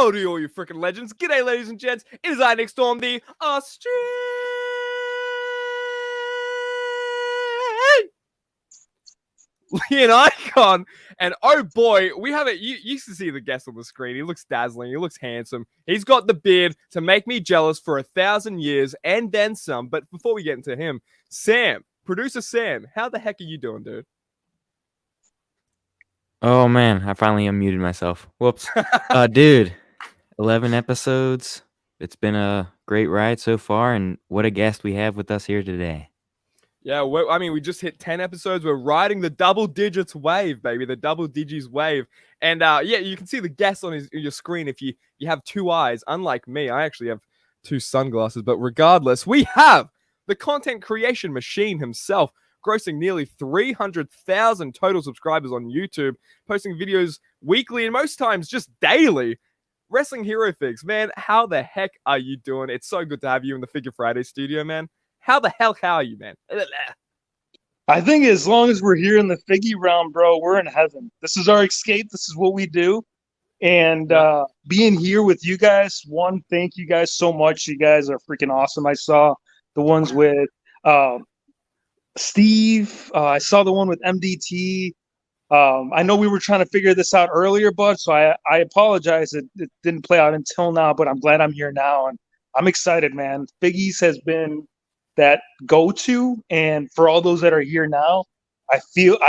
Howdy, all you freaking legends. G'day, ladies and gents. It is I, Nick Storm, the Australian icon. And oh boy, we have it. You used to see the guest on the screen. He looks dazzling. He looks handsome. He's got the beard to make me jealous for 1,000 years and then some. But before we get into him, Sam, producer Sam, how the heck are you doing, dude? Oh man, I finally unmuted myself. Whoops. Dude, 11 episodes. It's been a great ride so far, and what a guest we have with us here today. Yeah, we just hit 10 episodes. We're riding the double digits wave, baby, the double digits wave. And yeah, you can see the guest on your screen if you have two eyes. Unlike me, I actually have two sunglasses. But regardless, we have the content creation machine himself, grossing nearly 300,000 total subscribers on YouTube, posting videos weekly and most times just daily. WrestlingHeroFigz, man, how the heck are you doing? It's so good to have you in the Figure Friday studio, man. How the hell are you, man? I think as long as we're here in the Figgy realm, bro, we're in heaven. This is our escape. This is what we do. And being here with you guys, thank you guys so much. You guys are freaking awesome. I saw the ones with Steve. I saw the one with MDT. I know we were trying to figure this out earlier, bud, so I apologize. It didn't play out until now, but I'm glad I'm here now, and I'm excited, man. Figgies has been that go-to, and for all those that are here now, I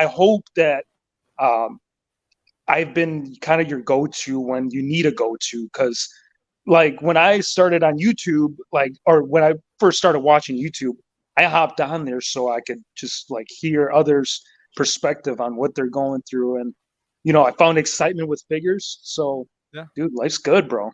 hope that I've been kind of your go-to when you need a go-to, because like when I started on YouTube, or when I first started watching YouTube, I hopped on there so I could just like hear others' perspective on what they're going through, and I found excitement with figures. So yeah, dude, life's good, bro.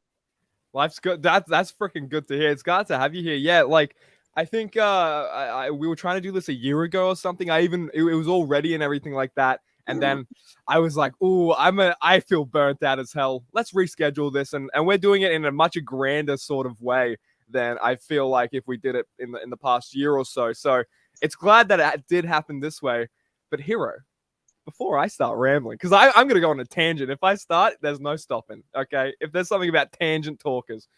Life's good. That's freaking good to hear. It's glad to have you here. Yeah, like I think we were trying to do this a year ago or something. It was all ready and everything like that. And then I was like, "Ooh, I feel burnt out as hell. Let's reschedule this." And we're doing it in a much grander sort of way than I feel like if we did it in the past year or so. So it's glad that it did happen this way. But Hero, before I start rambling, because I'm going to go on a tangent. If I start, there's no stopping, okay? If there's something about tangent talkers.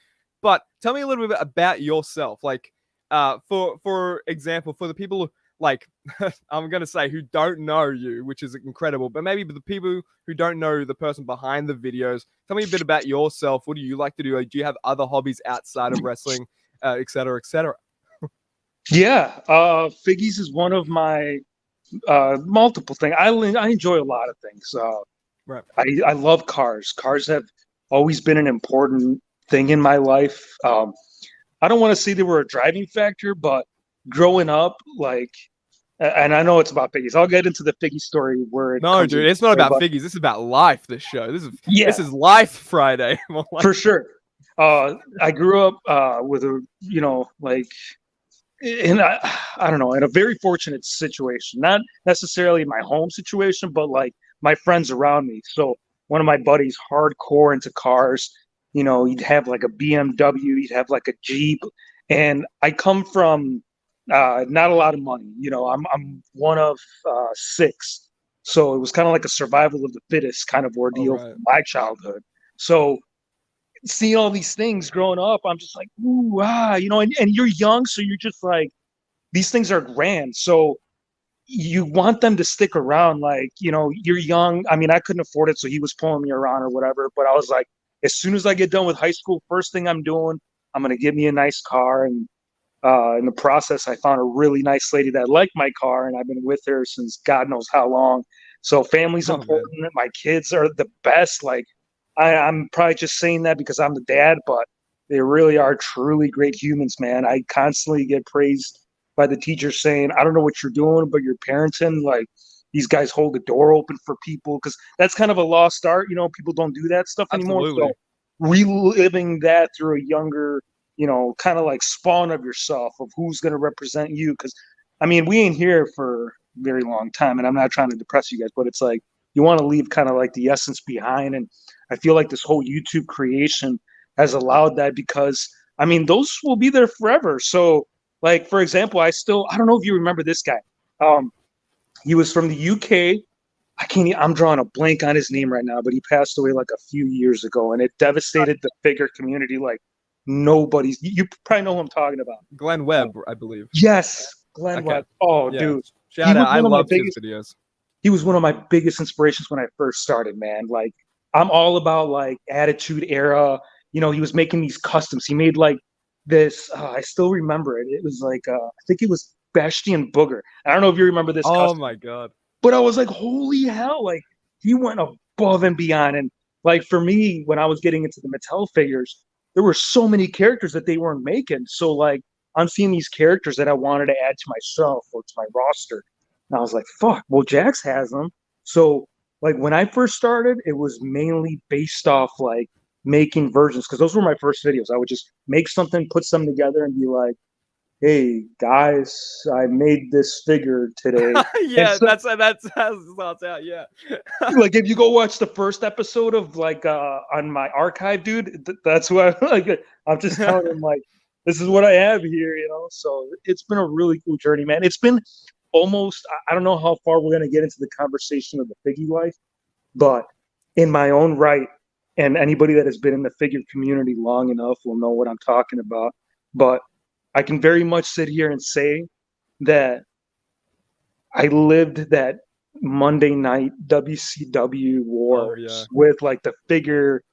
But tell me a little bit about yourself. Like, for example, for the people, like, I'm going to say who don't know you, which is incredible, but maybe the people who don't know the person behind the videos, tell me a bit about yourself. What do you like to do? Do you have other hobbies outside of wrestling, et cetera, et cetera? Yeah, Figgies is one of my multiple things. I enjoy a lot of things. Right. I love cars. Cars have always been an important thing in my life. I don't want to say they were a driving factor, but growing up, like, and I know it's about Figgies. I'll get into the Figgy story where no, dude, it's not about Figgies. This is about life. This show. This is Life Friday. For sure. I grew up with a I don't know, in a very fortunate situation, not necessarily my home situation, but like my friends around me. So one of my buddies, hardcore into cars, he'd have like a BMW, he'd have like a Jeep. And I come from not a lot of money. I'm one of 6. So it was kind of like a survival of the fittest kind of ordeal from my childhood. So seeing all these things growing up, I'm just like, ooh, and you're young, so you're just like, these things are grand. So you want them to stick around. Like, you're young. I mean, I couldn't afford it, so he was pulling me around or whatever. But I was like, as soon as I get done with high school, first thing I'm doing, I'm going to get me a nice car. And in the process, I found a really nice lady that liked my car, and I've been with her since God knows how long. So family's important. Man. My kids are the best. Like, I'm probably just saying that because I'm the dad, but they really are truly great humans, man. I constantly get praised by the teachers saying, I don't know what you're doing, but you're parenting. Like, these guys hold the door open for people, because that's kind of a lost art. People don't do that stuff anymore. So reliving that through a younger, kind of like spawn of yourself of who's going to represent you. Because, I mean, we ain't here for a very long time, and I'm not trying to depress you guys, but it's like you want to leave kind of like the essence behind. And I feel like this whole YouTube creation has allowed that, because, I mean, those will be there forever. So, like, for example, I don't know if you remember this guy. He was from the UK. I'm drawing a blank on his name right now, but he passed away like a few years ago, and it devastated the figure community like nobody's. You probably know who I'm talking about. Glenn Webb, I believe. Yes, Glenn Okay. Webb. Oh, Yeah. dude. Shout out. I one of my loved his biggest videos. he was one of my biggest inspirations when I first started, man. Like, I'm all about like Attitude Era. You know, he was making these customs. He made like this. I still remember it. It was like I think it was Bastion Booger. I don't know if you remember this Oh custom, my god. but I was like, holy hell! Like, he went above and beyond. And like for me, when I was getting into the Mattel figures, there were so many characters that they weren't making. So like, I'm seeing these characters that I wanted to add to myself or to my roster. And I was like, fuck, well, Jax has them. So, like, when I first started, it was mainly based off, like, making versions, because those were my first videos. I would just make something, put some together, and be like, hey, guys, I made this figure today. Yeah, so, that's how it starts out. Yeah. like, if you go watch the first episode of, like, on my archive, dude, that's who I, like, I'm just telling him, like, this is what I have here, you know? So, it's been a really cool journey, man. It's been almost, I don't know how far we're going to get into the conversation of the figgy life, but in my own right, and anybody that has been in the figure community long enough will know what I'm talking about. But I can very much sit here and say that I lived that Monday night WCW wars with like the figure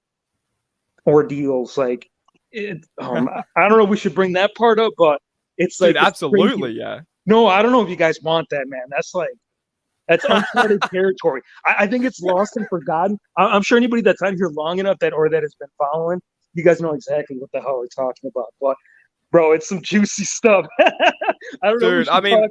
ordeals. Like, I don't know if we should bring that part up, but it's like, dude, absolutely, yeah. No, I don't know if you guys want that, man. That's uncharted territory. I think it's lost and forgotten. I'm sure anybody that's on here long enough that has been following, you guys know exactly what the hell we're talking about. But bro, it's some juicy stuff. I don't know. Dude, I mean, talk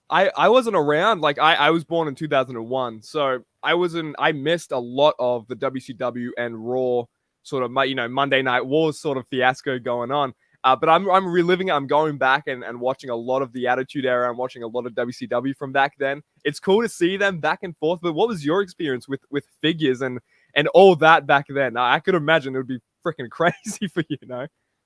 about. I wasn't around. Like I was born in 2001, so I missed a lot of the WCW and Raw sort of Monday Night Wars sort of fiasco going on. But I'm reliving it. I'm going back and watching a lot of the Attitude Era. I'm watching a lot of WCW from back then. It's cool to see them back and forth. But what was your experience with figures and all that back then? I could imagine it would be freaking crazy for you,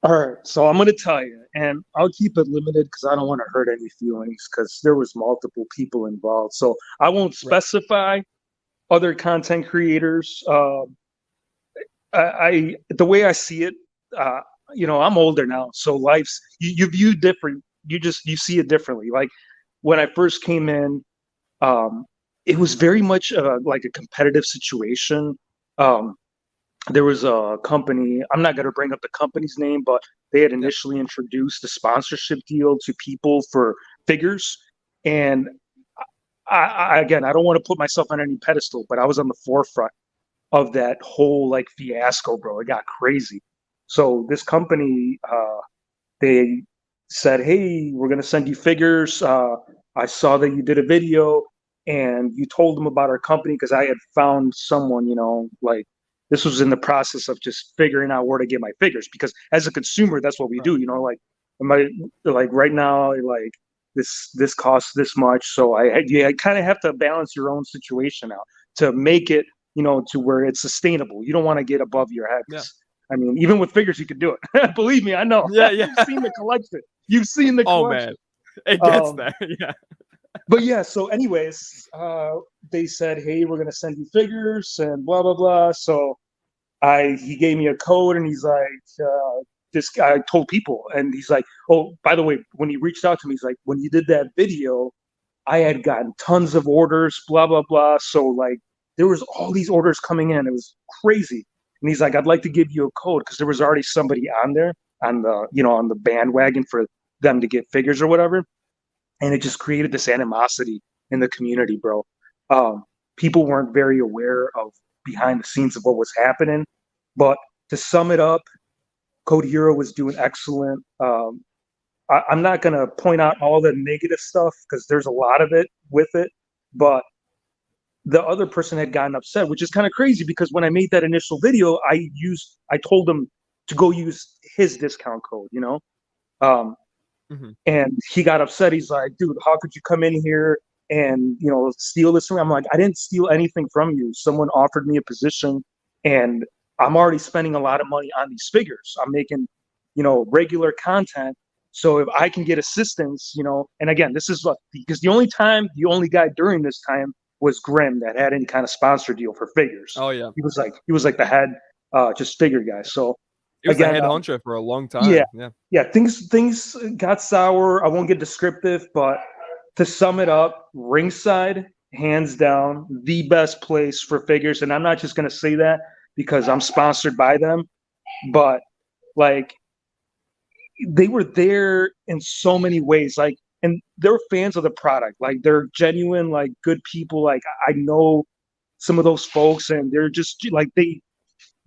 All right, so I'm going to tell you, and I'll keep it limited because I don't want to hurt any feelings because there was multiple people involved. So I won't specify other content creators. The way I see it, I'm older now, so life's you view different. You see it differently. Like when I first came in, it was very much like a competitive situation. There was a company. I'm not going to bring up the company's name, but they had initially introduced a sponsorship deal to people for figures, and I don't want to put myself on any pedestal, but I was on the forefront of that whole like fiasco, bro. It got crazy. So this company, they said, hey, we're going to send you figures. I saw that you did a video and you told them about our company because I had found someone, like this was in the process of just figuring out where to get my figures. Because as a consumer, that's what we do, like right now, like this costs this much. So I kind of have to balance your own situation out to make it, to where it's sustainable. You don't want to get above your head. Yeah. I mean, even with figures, you could do it. Believe me, I know. Yeah. You've seen the collection. You've seen the collection. Oh, man. It gets there. Yeah. But yeah, so anyways, they said, hey, we're going to send you figures and blah, blah, blah. So he gave me a code and he's like, this guy told people. And he's like, oh, by the way, when he reached out to me, he's like, when you did that video, I had gotten tons of orders, blah, blah, blah. So like there was all these orders coming in. It was crazy. And he's like, I'd like to give you a code because there was already somebody on there on the bandwagon for them to get figures or whatever. And it just created this animosity in the community, bro. People weren't very aware of behind the scenes of what was happening. But to sum it up, Code Hero was doing excellent. I'm not going to point out all the negative stuff because there's a lot of it with it. But the other person had gotten upset, which is kind of crazy because when I made that initial video, I told him to go use his discount code, and he got upset. He's like, dude, how could you come in here and, steal this from me? I'm like, I didn't steal anything from you. Someone offered me a position and I'm already spending a lot of money on these figures. I'm making, regular content. So if I can get assistance, and again, this is because the only guy during this time was Grimm that had any kind of sponsor deal for figures. Oh yeah, He was like the head just figure guy. So he was the again, head honcho for a long time. yeah, things got sour. I won't get descriptive, but to sum it up, ringside, hands down, the best place for figures. And I'm not just gonna say that because I'm sponsored by them, but like they were there in so many ways. Like, and they're fans of the product. Like they're genuine, like good people. Like I know some of those folks, and they're just like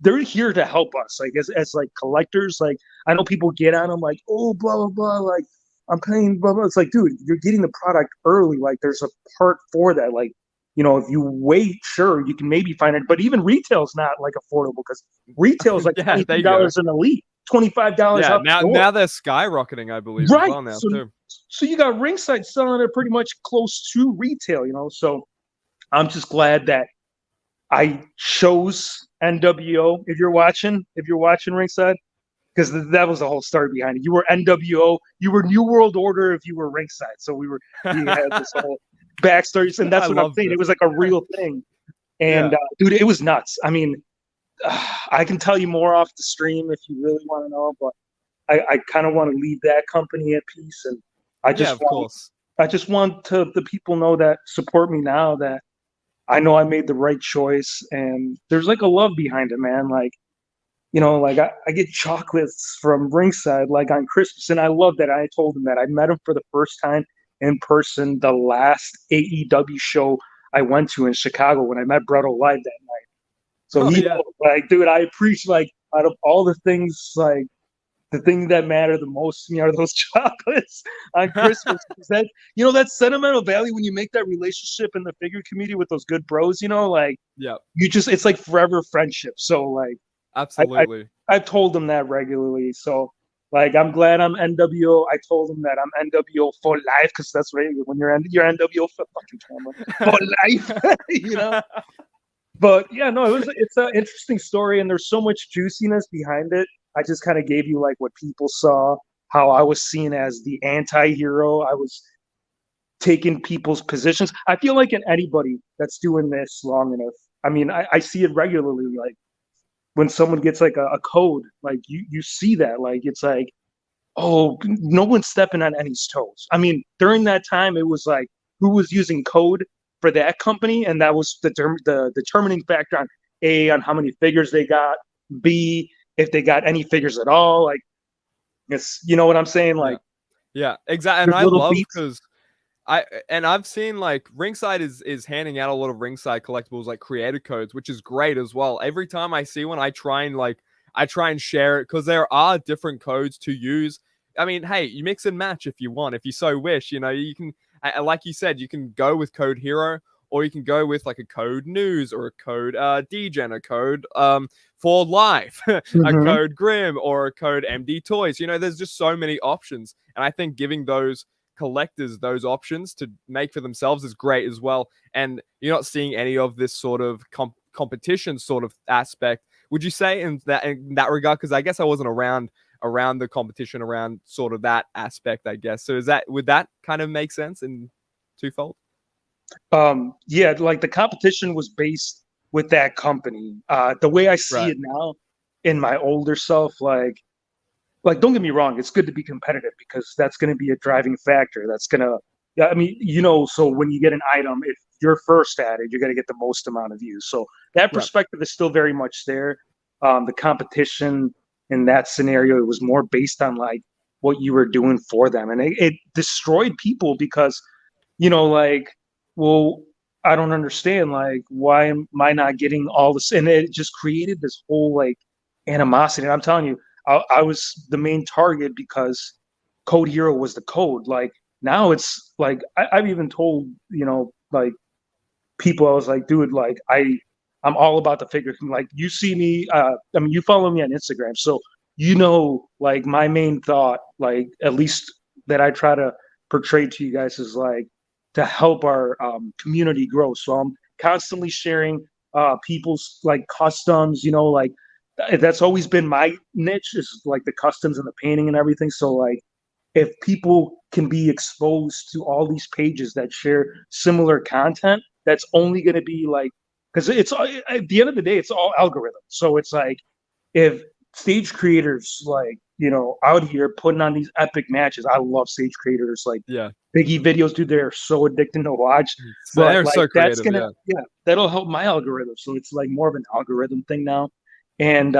they're here to help us, like as like collectors. Like I know people get on them like, oh, blah blah blah, like I'm paying blah blah. It's like, dude, you're getting the product early. Like there's a part for that. Like, you know, if you wait, sure, you can maybe find it, but even retail's not like affordable because retail is like Yeah, there you $22 an elite, $25 Yeah, out the door. now they're skyrocketing, I believe, Right. as well now too. So you got ringside selling it pretty much close to retail, you know. So I'm just glad that I chose NWO. If you're watching ringside, because that was the whole story behind it. You were NWO, you were New World Order if you were ringside. So we had this whole backstory, and that's what I'm saying. It was like a real thing, and dude, it was nuts. I mean, I can tell you more off the stream if you really want to know, but I kind of want to leave that company at peace, and I just want the people know that support me now that I know I made the right choice, and there's like a love behind it, man. Like, you know, like I get chocolates from ringside like on Christmas, and I love that. I told him that I met him for the first time in person the last AEW show I went to in Chicago when I met Bretto live that night. So like, dude, I appreciate, like, out of all the things, like, the thing that matter the most to me are those chocolates on Christmas. That, you know, that sentimental value when you make that relationship in the figure community with those good bros, you know, like, you just, it's like forever friendship. So, like, absolutely, I've told them that regularly. So, like, I'm glad I'm NWO. I told them that I'm NWO for life because that's right. When you're NWO for fucking camera for life, you know. But yeah, no, it's an interesting story, and there's so much juiciness behind it. I just kind of gave you like what people saw, how I was seen as the anti-hero. I was taking people's positions. I feel like in anybody that's doing this long enough, I mean, I see it regularly. Like when someone gets like a code, like you see that, like it's like, oh, no one's stepping on any toes. I mean, during that time, it was like who was using code for that company, and that was the determining factor on A, on how many figures they got, B, if they got any figures at all. Like, it's, you know what I'm saying? Like, yeah, exactly. And I love because I've seen like Ringside is handing out a lot of Ringside collectibles like creator codes, which is great as well. Every time I see one, I try and share it because there are different codes to use. I mean, hey, you mix and match if you want, if you so wish. You know, you can, like you said, you can go with code hero, or you can go with like a code news or a code DGen, a code for life, a code Grim, or a code MD Toys. You know, there's just so many options, and I think giving those collectors those options to make for themselves is great as well. And you're not seeing any of this sort of competition sort of aspect, would you say, in that regard? Because I guess I wasn't around the competition, around sort of that aspect, I guess. So would that kind of make sense in twofold? Yeah, like the competition was based with that company. The way I see it now in my older self, like don't get me wrong, it's good to be competitive because that's going to be a driving factor. That's going to, I mean, you know, so when you get an item, if you're first at it, you're going to get the most amount of views. So that perspective is still very much there. The competition in that scenario, it was more based on like what you were doing for them. And it destroyed people because, you know, like, well, I don't understand, like, why am I not getting all this? And it just created this whole like animosity. And I'm telling you, I was the main target because Code Hero was the code. Like now it's like I've even told, you know, like people, I was like, dude, like I'm all about the figure. Like you see me, I mean, you follow me on Instagram, so you know, like my main thought, like at least that I try to portray to you guys is like to help our community grow. So I'm constantly sharing people's like customs, you know, like that's always been my niche, is like the customs and the painting and everything. So like if people can be exposed to all these pages that share similar content that's only going to be like, because it's at the end of the day, it's all algorithm. So it's like if stage creators like, out here putting on these epic matches, I love stage creators like Yeah. Biggie videos, dude. They're so addicting to watch. So But they're like so that's creative. gonna, that'll help my algorithm. So it's like more of an algorithm thing now. And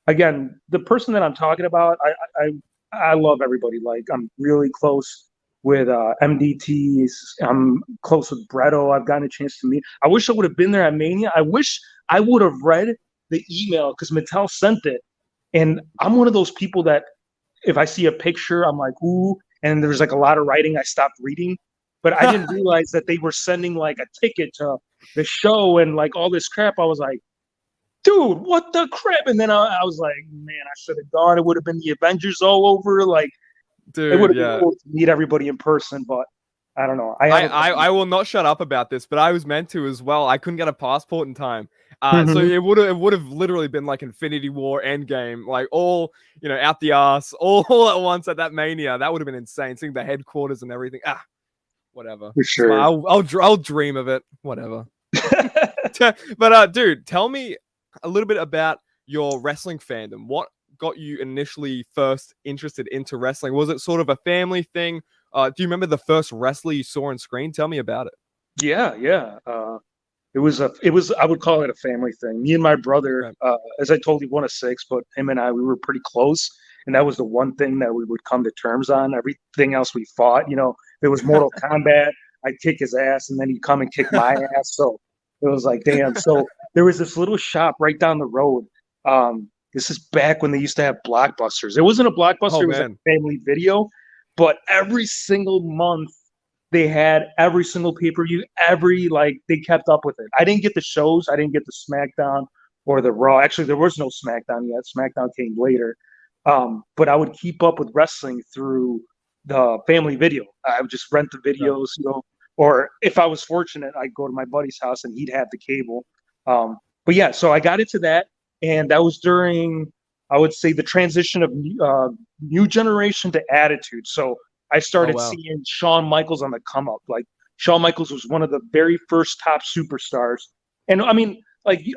again, the person that I'm talking about, I love everybody. Like I'm really close with MDT. I'm close with Bretto. I've gotten a chance to meet. I wish I would have been there at Mania. I wish I would have read the email because Mattel sent it. And I'm one of those people that if I see a picture, I'm like, ooh, and there's like a lot of writing, I stopped reading. But I didn't realize that they were sending like a ticket to the show and like all this crap. I was like, dude, what the crap? And then I was like, man, I should have gone. It would have been the Avengers all over. Like, Dude, it would have been cool to meet everybody in person, but I don't know. I will not shut up about this, but I was meant to as well. I couldn't get a passport in time. So Mhm. it would have literally been like Infinity War Endgame, like all out the ass, all at once at that Mania. That would have been insane. Seeing the headquarters and everything. Whatever. For sure. I'll dream of it. Whatever. But dude, tell me a little bit about your wrestling fandom. What got you initially first interested into wrestling? Was it sort of a family thing? Do you remember the first wrestler you saw on screen? Tell me about it. Yeah. It was I would call it a family thing. Me and my brother, Right. as I told you, one of six, but him and I, we were pretty close. And that was the one thing that we would come to terms on. Everything else we fought, if it was Mortal Kombat, I'd kick his ass and then he'd come and kick my ass. So it was like, damn. So there was this little shop right down the road. This is back when they used to have Blockbusters. It wasn't a Blockbuster, it was like a Family Video. But every single month, they had every single pay-per-view, they kept up with it. I didn't get the shows. I didn't get the SmackDown or the Raw. Actually, there was no SmackDown yet. SmackDown came later. But I would keep up with wrestling through the Family Video. I would just rent the videos, or if I was fortunate, I'd go to my buddy's house and he'd have the cable. But yeah, so I got into that, and that was during, I would say, the transition of New Generation to Attitude. So I started seeing Shawn Michaels on the come up. Like Shawn Michaels was one of the very first top superstars. And I mean, like you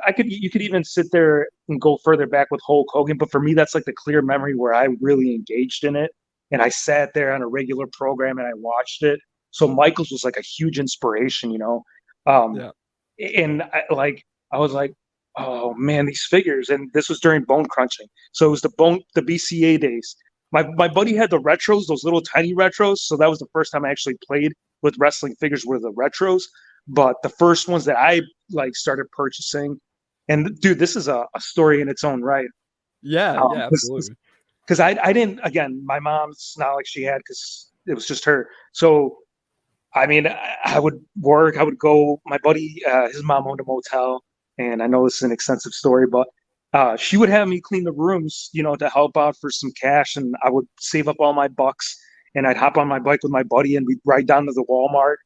could even sit there and go further back with Hulk Hogan, but for me, that's like the clear memory where I really engaged in it. And I sat there on a regular program and I watched it. So Michaels was like a huge inspiration, And I was like, oh man, these figures. And this was during bone crunching. So it was the BCA days. My buddy had the retros, those little tiny retros. So that was the first time I actually played with wrestling figures were the retros. But the first ones that I started purchasing, and dude, this is a story in its own right. Yeah, absolutely. Because I didn't, again, my mom's not like she had because it was just her. So, I mean, I would work, I would go, my buddy, his mom owned a motel. And I know this is an extensive story, but she would have me clean the rooms, to help out for some cash. And I would save up all my bucks and I'd hop on my bike with my buddy and we'd ride down to the Walmart.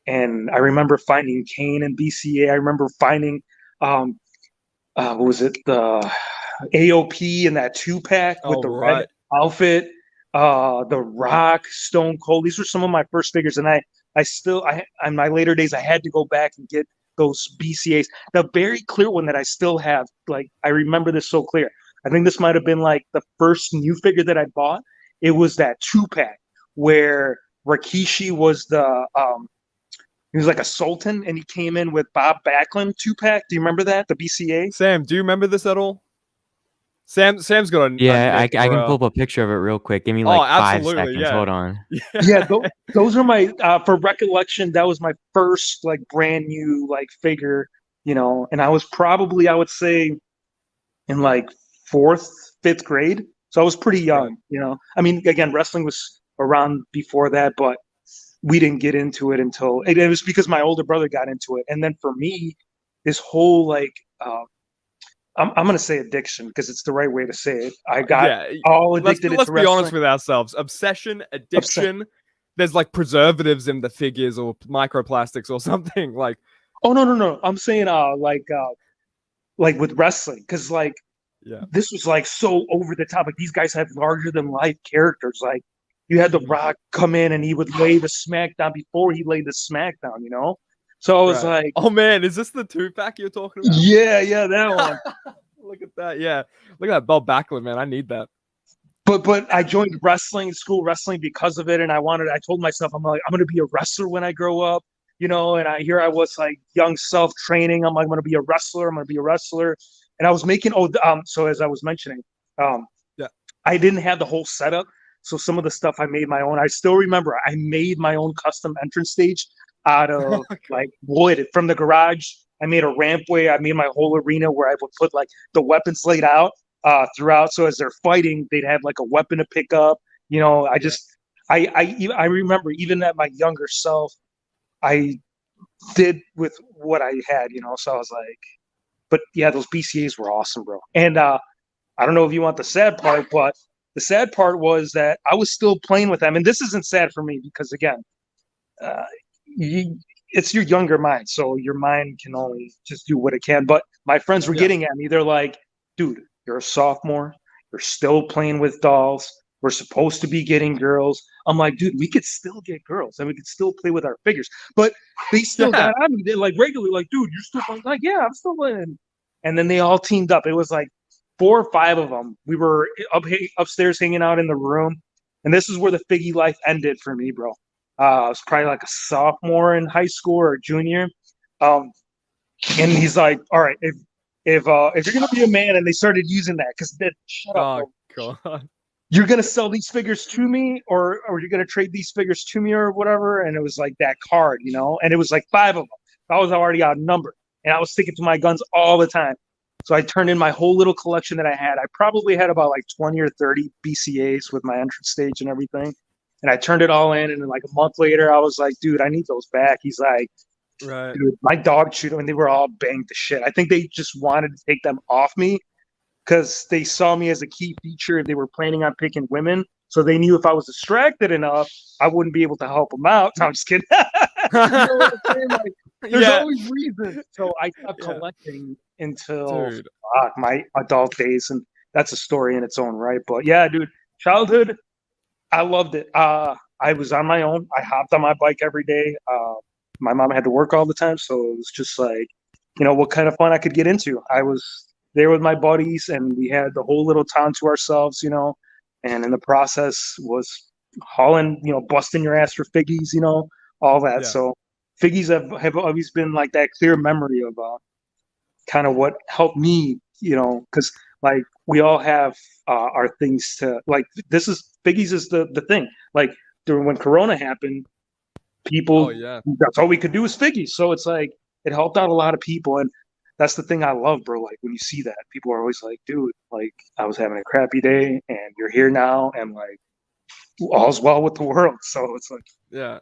And I remember finding Kane and BCA. I remember finding, what was it? The AOP in that 2-pack with the red outfit, The Rock, Stone Cold. These were some of my first figures. And I in my later days, I had to go back and get those BCAs. The very clear one that I still have, like I remember this so clear. I think this might have been like the first new figure that I bought. It was that 2-pack where Rikishi was he was like a sultan and he came in with Bob Backlund 2-pack. Do you remember that? The BCA? Sam, do you remember this at all? Sam's got I can pull up a picture of it real quick. Give me like 5 seconds. Yeah. Hold on. Yeah, those are my for recollection. That was my first like brand new like figure, and I was probably, I would say, in like 4th, 5th grade. So I was pretty young, I mean, again, wrestling was around before that, but we didn't get into it until it was because my older brother got into it. And then for me, this whole like I'm going to say addiction because it's the right way to say it. I got all addicted. Let's be honest with ourselves. Obsession, addiction. There's like preservatives in the figures or microplastics or something like. Oh no! I'm saying like with wrestling because this was like so over the top. Like these guys have larger than life characters. Like you had The Rock come in and he would lay the SmackDown before he laid the SmackDown. So I was Right. like, Oh man, is this the 2-pack you're talking about? yeah, that one. Look at that. Yeah. Look at that Bob Backlund, man. I need that. But I joined school wrestling because of it, and I told myself I'm gonna be a wrestler when I grow up, and I was like young self training. I'm like, I'm gonna be a wrestler. I'm gonna be a wrestler, and I was making so as I was mentioning, um, Yeah. I didn't have the whole setup, so some of the stuff I made my own. I still remember I made my own custom entrance stage out of like wood from the garage. I made a rampway. I made my whole arena where I would put like the weapons laid out throughout. So as they're fighting, they'd have like a weapon to pick up. I remember even at my younger self, I did with what I had. So I was like, but yeah, those BCAs were awesome, bro. And I don't know if you want the sad part, but the sad part was that I was still playing with them. And this isn't sad for me because again, uh, it's your younger mind, so your mind can only just do what it can. But my friends were getting at me. They're like, dude, you're a sophomore. You're still playing with dolls. We're supposed to be getting girls. I'm like, dude, we could still get girls and we could still play with our figures. But they still got on me. They're like regularly, like, dude, you're still playing. Like, yeah, I'm still playing. And then they all teamed up. It was like 4 or 5 of them. We were upstairs hanging out in the room. And this is where the figgy life ended for me, bro. I was probably like a sophomore in high school or a junior. And he's like, all right, if you're gonna be a man, and they started using that because shut up, bro. God. You're gonna sell these figures to me, or you're gonna trade these figures to me, or whatever. And it was like that card, and it was like 5 of them. I was already outnumbered, and I was sticking to my guns all the time. So I turned in my whole little collection that I had. I probably had about like 20 or 30 BCAs with my entrance stage and everything. And I turned it all in, and then like a month later, I was like, dude, I need those back. He's like, right. Dude, my dog chewed them, and they were all banged to shit. I think they just wanted to take them off me because they saw me as a key feature if they were planning on picking women. So they knew if I was distracted enough, I wouldn't be able to help them out. No, I'm just kidding. Like, there's always reasons. So I stopped collecting until my adult days, and that's a story in its own right. But yeah, dude, childhood, I loved it. I was on my own. I hopped on my bike every day. My mom had to work all the time, so it was just like, what kind of fun I could get into. I was there with my buddies, and we had the whole little town to ourselves, and in the process was hauling, busting your ass for figgies, all that. Yeah. So figgies have always been like that clear memory of kind of what helped me, because like we all have our things to like. Figgies is the thing. Like during when Corona happened, people, that's all we could do was figgies. So it's like it helped out a lot of people, and that's the thing I love, bro. Like when you see that, people are always like, dude, like I was having a crappy day and you're here now, and like all's well with the world. So it's like, yeah,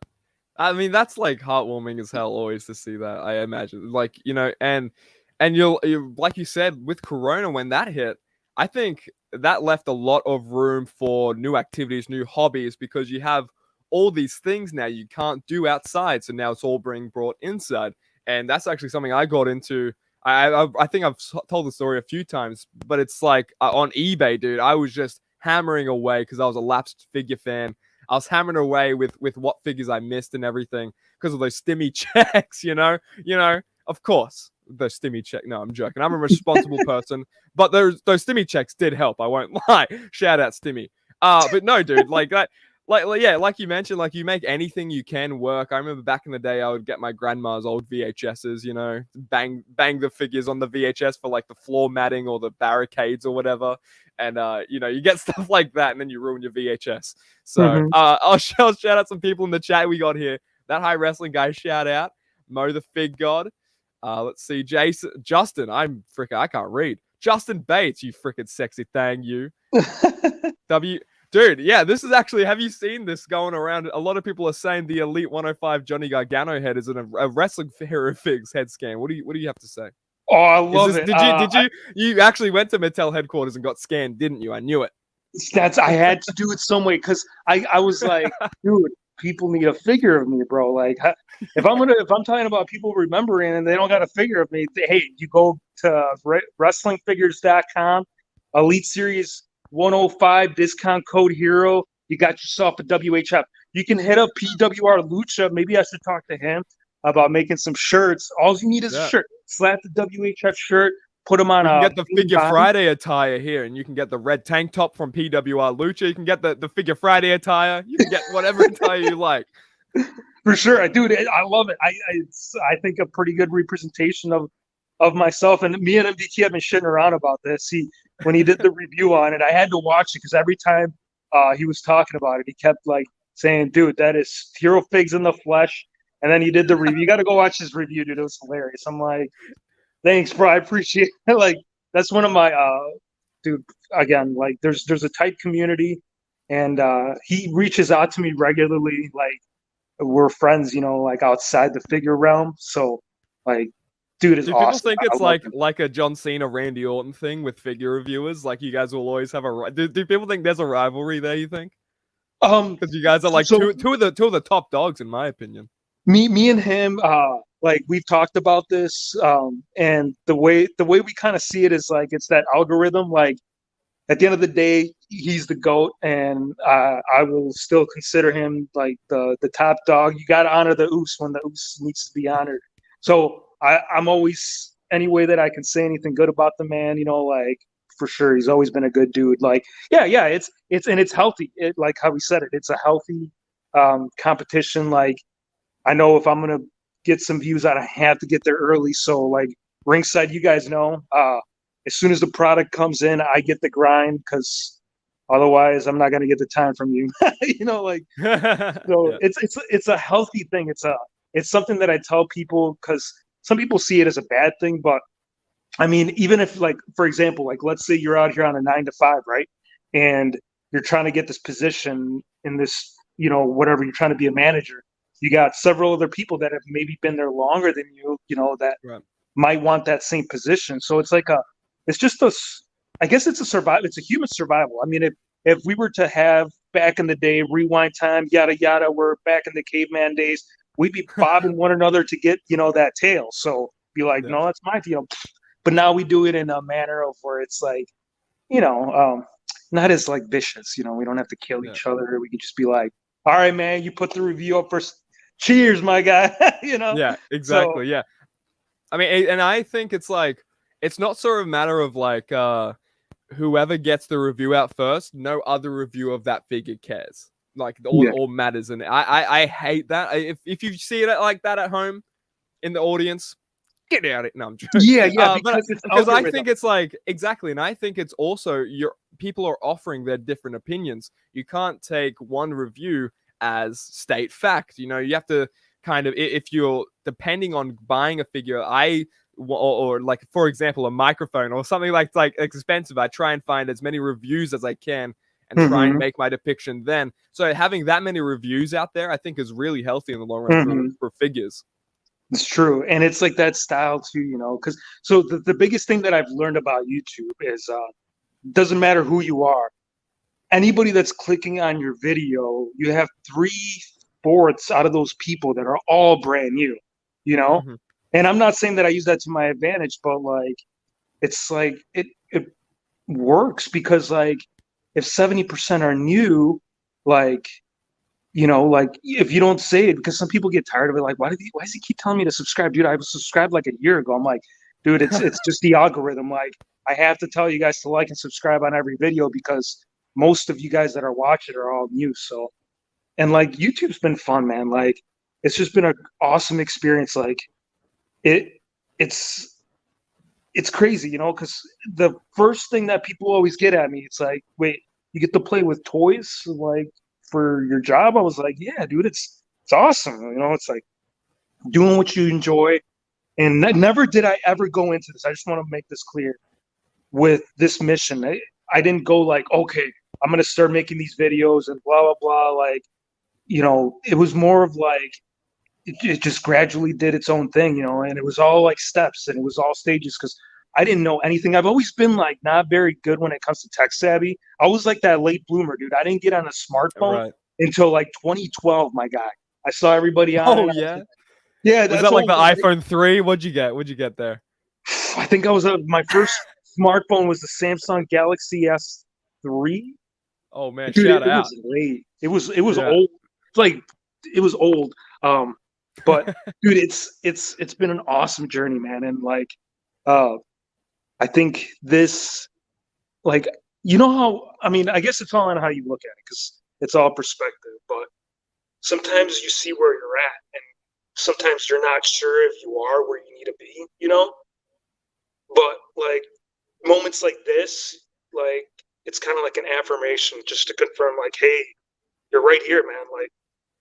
I mean, that's like heartwarming as hell always to see that, I imagine. Like, and you'll like you said, with Corona, when that hit, I think that left a lot of room for new activities, new hobbies, because you have all these things now you can't do outside. So now it's all being brought inside. And that's actually something I got into. I think I've told the story a few times, but it's like on eBay, dude, I was just hammering away because I was a lapsed figure fan. I was hammering away with what figures I missed and everything because of those stimmy checks, of course, those stimmy check. No, I'm joking. I'm a responsible person, but those stimmy checks did help. I won't lie. Shout out Stimmy. But no, dude, like that. Like you mentioned, like you make anything you can work. I remember back in the day, I would get my grandma's old VHSs, bang the figures on the VHS for like the floor matting or the barricades or whatever. And, you get stuff like that and then you ruin your VHS. So I'll shout out some people in the chat we got here. That High Wrestling guy, shout out. Mo the Fig God. Let's see. Justin, I can't read. Justin Bates, you freaking sexy thing, you. Dude, yeah, this is actually, have you seen this going around? A lot of people are saying the Elite 105 Johnny Gargano head is a WrestlingHeroFigz head scan. What do you have to say? Oh, I love it. You actually went to Mattel headquarters and got scanned, didn't you? I knew it. I had to do it some way because I was like, dude, people need a figure of me, bro. Like if I'm talking about people remembering and they don't got a figure of me, hey, you go to WrestlingFigures.com, Elite Series 105 discount code hero. You got yourself a WHF. You can hit up PWR Lucha. Maybe I should talk to him. about making some shirts. All you need is a Yeah. shirt. Slap the WHF shirt, put them on We can a get the Figure Friday attire here, and you can get the red tank top from PWR Lucha. You can get the Figure Friday attire. You can get whatever attire you like. For sure, dude. I love it. I think a pretty good representation of myself. And me and MDT have been shitting around about this. When he did the review on it, I had to watch it because every time he was talking about it, he kept like saying, "Dude, that is Hero Figs in the flesh." And then he did the review. You got to go watch his review, dude. It was hilarious. I'm like, thanks, bro. I appreciate it. Like, that's one of my dude. Again, like, there's a tight community, and he reaches out to me regularly. Like, we're friends, like outside the figure realm. So, like, dude is Do people awesome. think I it's love him. like a John Cena Randy Orton thing with figure reviewers? Like you guys will always have do people think there's a rivalry there? You think? Because you guys are like So two of the top dogs in my opinion. me and him, like we've talked about this, and the way we kind of see it is like it's that algorithm. Like at the end of the day, he's the GOAT, and I will still consider him like the top dog. You got to honor the Oos when the Oos needs to be honored. So I'm always, any way that I can say anything good about the man, like for sure, he's always been a good dude. Like, yeah, it's healthy. It, like how we said it, it's a healthy competition. Like, I know if I'm gonna get some views out, I have to get there early. So like ringside, you guys know, as soon as the product comes in, I get the grind because otherwise I'm not gonna get the time from you. Like so Yeah. it's a healthy thing. It's something that I tell people because some people see it as a bad thing, but I mean, even if like, for example, like let's say you're out here on a 9 to 5, right? And you're trying to get this position in this, whatever, you're trying to be a manager. You got several other people that have maybe been there longer than you, that Right. might want that same position. So it's like it's just I guess it's it's a human survival. I mean, if we were to have back in the day, rewind time, yada, yada, we're back in the caveman days, we'd be bobbing one another to get, that tail. So be like, Yeah. no, that's my deal. But now we do it in a manner of where it's like, not as like vicious, we don't have to kill each other. We can just be like, all right, man, you put the review up first. Cheers, my guy. Yeah, exactly. So, yeah. I mean, and I think it's like, it's not sort of a matter of like, whoever gets the review out first, no other review of that figure cares. Like, all matters. And I hate that. If you see it like that at home in the audience, get out of it. No, I'm joking. Yeah, because I think it's like, exactly. And I think it's also, people are offering their different opinions. You can't take one review as state fact. You have to kind of, if you're depending on buying a figure, or like, for example, a microphone or something like expensive, I try and find as many reviews as I can and try and make my depiction then. So having that many reviews out there, I think is really healthy in the long run for figures. It's true. And it's like that style too, because so the biggest thing that I've learned about YouTube is doesn't matter who you are. Anybody that's clicking on your video, you have 3/4 out of those people that are all brand new, And I'm not saying that I use that to my advantage, but like, it's like it works because like if 70% are new, like, like if you don't say it, because some people get tired of it, like, why does he keep telling me to subscribe? Dude, I was subscribed like a year ago. I'm like, dude, it's just the algorithm. Like, I have to tell you guys to like and subscribe on every video because most of you guys that are watching are all new. So, and like YouTube's been fun, man. Like, it's just been an awesome experience. Like, it's crazy, because the first thing that people always get at me, it's like, wait, you get to play with toys like for your job? I was like, yeah, dude, it's awesome. It's like doing what you enjoy. And never did I ever go into this. I just want to make this clear with this mission. I didn't go like, okay, I'm going to start making these videos and blah, blah, blah. Like, it was more of like, it just gradually did its own thing, and it was all like steps and it was all stages because I didn't know anything. I've always been like not very good when it comes to tech savvy. I was like that late bloomer, dude. I didn't get on a smartphone until like 2012, my guy. I saw everybody on. Oh, yeah? Yeah. Was that like the iPhone 3? What'd you get there? I think I was my first smartphone was the Samsung Galaxy S3. Oh man, dude, shout it out. was late. It was old. Like, it was old. But dude, it's been an awesome journey, man. And like, I think this, like, you know how, I mean, I guess it's all on how you look at it because it's all perspective. But sometimes you see where you're at, and sometimes you're not sure if you are where you need to be, you know? But like moments like this, like, it's kind of like an affirmation just to confirm, like, hey, you're right here, man. Like,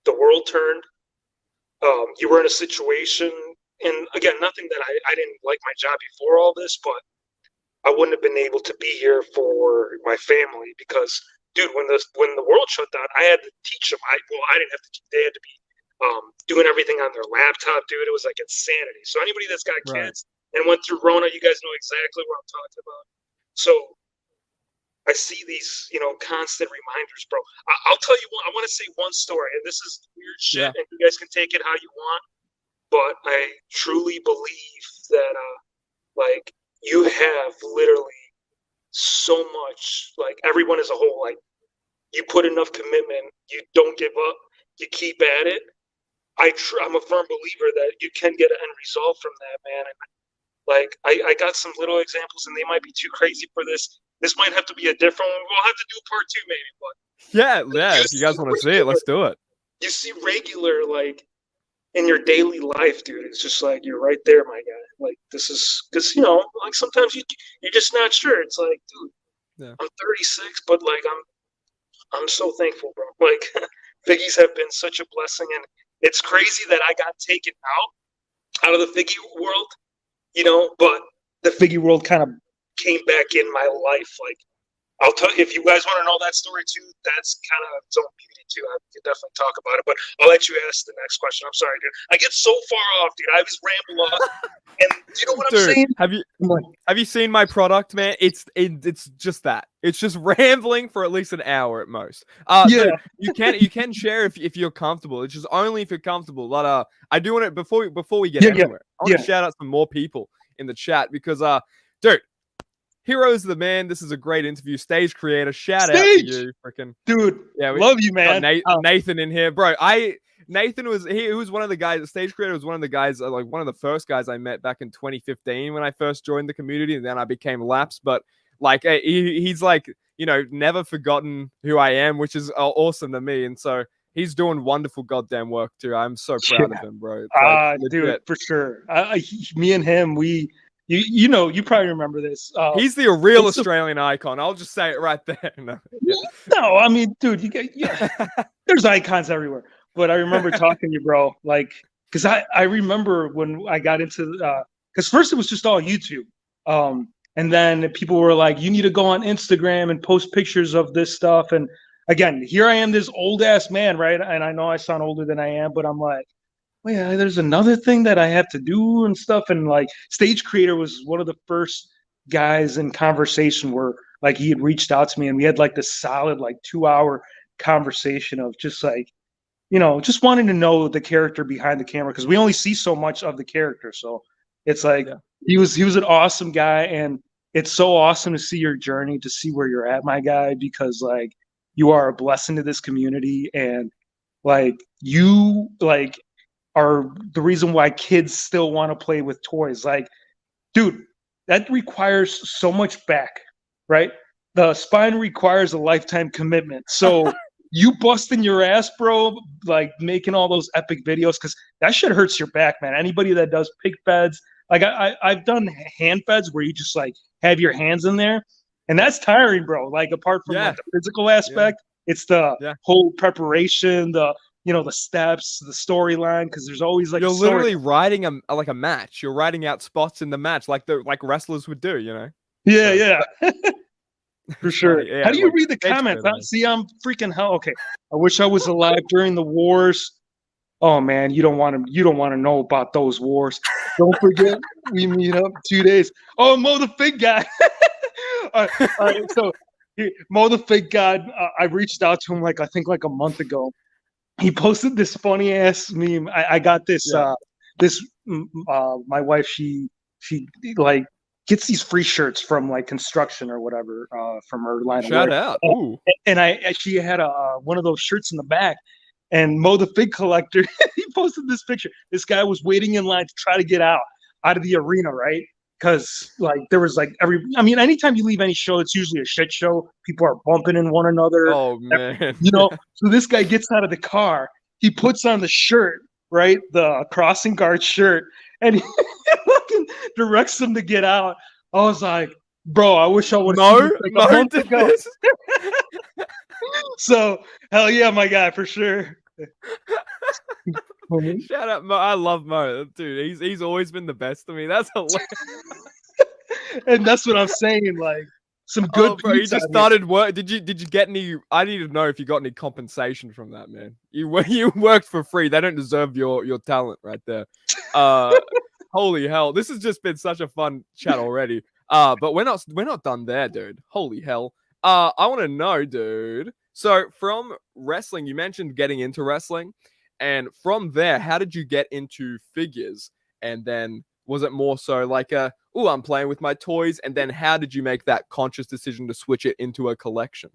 the world turned. You were in a situation, and again, nothing that I didn't like my job before all this, but I wouldn't have been able to be here for my family because, dude, when the world shut down, I had to teach them. I didn't have to. They had to be doing everything on their laptop, dude. It was like insanity. So anybody that's got kids and went through Rona, you guys know exactly what I'm talking about. So I see these, constant reminders, bro. I'll tell you one. I want to say one story, and this is weird shit, and you guys can take it how you want. But I truly believe that, like, you have literally so much, like, everyone as a whole, like, you put enough commitment, you don't give up, you keep at it. I'm a firm believer that you can get an end result from that, man. And like, I got some little examples, and they might be too crazy for this. This might have to be a different one. We'll have to do part 2 maybe, but yeah. If you guys want to see it, let's do it. You see regular, like, in your daily life, dude. It's just like, you're right there, my guy. Like, this is because, like, sometimes you're just not sure. It's like, dude, I'm 36, but like, I'm so thankful, bro. Like, Figgies have been such a blessing, and it's crazy that I got taken out of the Figgy world, but the Figgy world kind of came back in my life. Like, I'll tell you, if you guys want to know that story too, that's kind of its own beauty too. I can definitely talk about it, but I'll let you ask the next question. I'm sorry, dude. I get so far off, dude. I was rambling off, and you know what I'm saying? Have you seen my product, man? It's just that. It's just rambling for at least an hour at most. Dude, you can share if you're comfortable. It's just only if you're comfortable. But I do want to before we get anywhere. I want to shout out some more people in the chat because dude. Hero's the man. This is a great interview. Stage creator. Shout out to you, freaking dude. Yeah, love you, man. Nathan in here, bro. Nathan was one of the guys. The stage creator was one of the guys, like one of the first guys I met back in 2015 when I first joined the community, and then I became Laps. But like, he's like, never forgotten who I am, which is awesome to me. And so he's doing wonderful goddamn work too. I'm so proud of him, bro. Dude, for sure. Me and him, you probably remember this. He's the real Australian icon. I'll just say it right there. No, I mean, dude, there's icons everywhere. But I remember talking to you, bro, like, because I remember when I got into, because first it was just all YouTube. And then people were like, you need to go on Instagram and post pictures of this stuff. And again, here I am, this old ass man, right? And I know I sound older than I am, but I'm like, oh yeah, there's another thing that I have to do and stuff. And like, Stage Creator was one of the first guys in conversation where like he had reached out to me, and we had like this solid like 2-hour conversation of just like, just wanting to know the character behind the camera, because we only see so much of the character. So it's like he was an awesome guy, and it's so awesome to see your journey, to see where you're at, my guy, because like you are a blessing to this community, and like you like are the reason why kids still want to play with toys. Like, dude, that requires so much back, right? The spine requires a lifetime commitment. So you busting your ass, bro, like making all those epic videos, because that shit hurts your back, man. Anybody that does pig beds, like I've done hand beds where you just like have your hands in there, and that's tiring, bro. Like, apart from like the physical aspect, it's the whole preparation, the steps, the storyline, because there's always like you're literally writing a match. You're writing out spots in the match like wrestlers would do, Yeah. For sure. Yeah, how do you read the comments? See, I'm freaking hell. Okay, I wish I was alive during the wars. Oh man, you don't want to know about those wars. Don't forget, we meet up 2 days. Oh, Mo the Fig guy. All right, so Mo the Fig guy. I reached out to him I think a month ago. He posted this funny ass meme. I got this. My wife, she like gets these free shirts from like construction or whatever from her line of work. Shout out! Ooh. And she had one of those shirts in the back, And Mo the Fig Collector, he posted this picture. This guy was waiting in line to try to get out of the arena, right? Because like there was like anytime you leave any show, it's usually a shit show. People are bumping in one another. Oh man. So this guy gets out of the car, he puts on the shirt, right? The crossing guard shirt, and he fucking directs him to get out. I was like, bro, I wish I would have seen this like a month ago. This. So hell yeah, my guy, for sure. Shout out Mo. I love Mo, dude. He's always been the best to me. That's hilarious. And that's what I'm saying. Like some good. Bro, you just started work. Did you get any? I need to know if you got any compensation from that, man. You worked for free. They don't deserve your talent right there. Holy hell, this has just been such a fun chat already. But we're not done there, dude. Holy hell. I want to know, dude. So from wrestling, you mentioned getting into wrestling, and from there, how did you get into figures? And then was it more so like I'm playing with my toys, and then how did you make that conscious decision to switch it into a collection?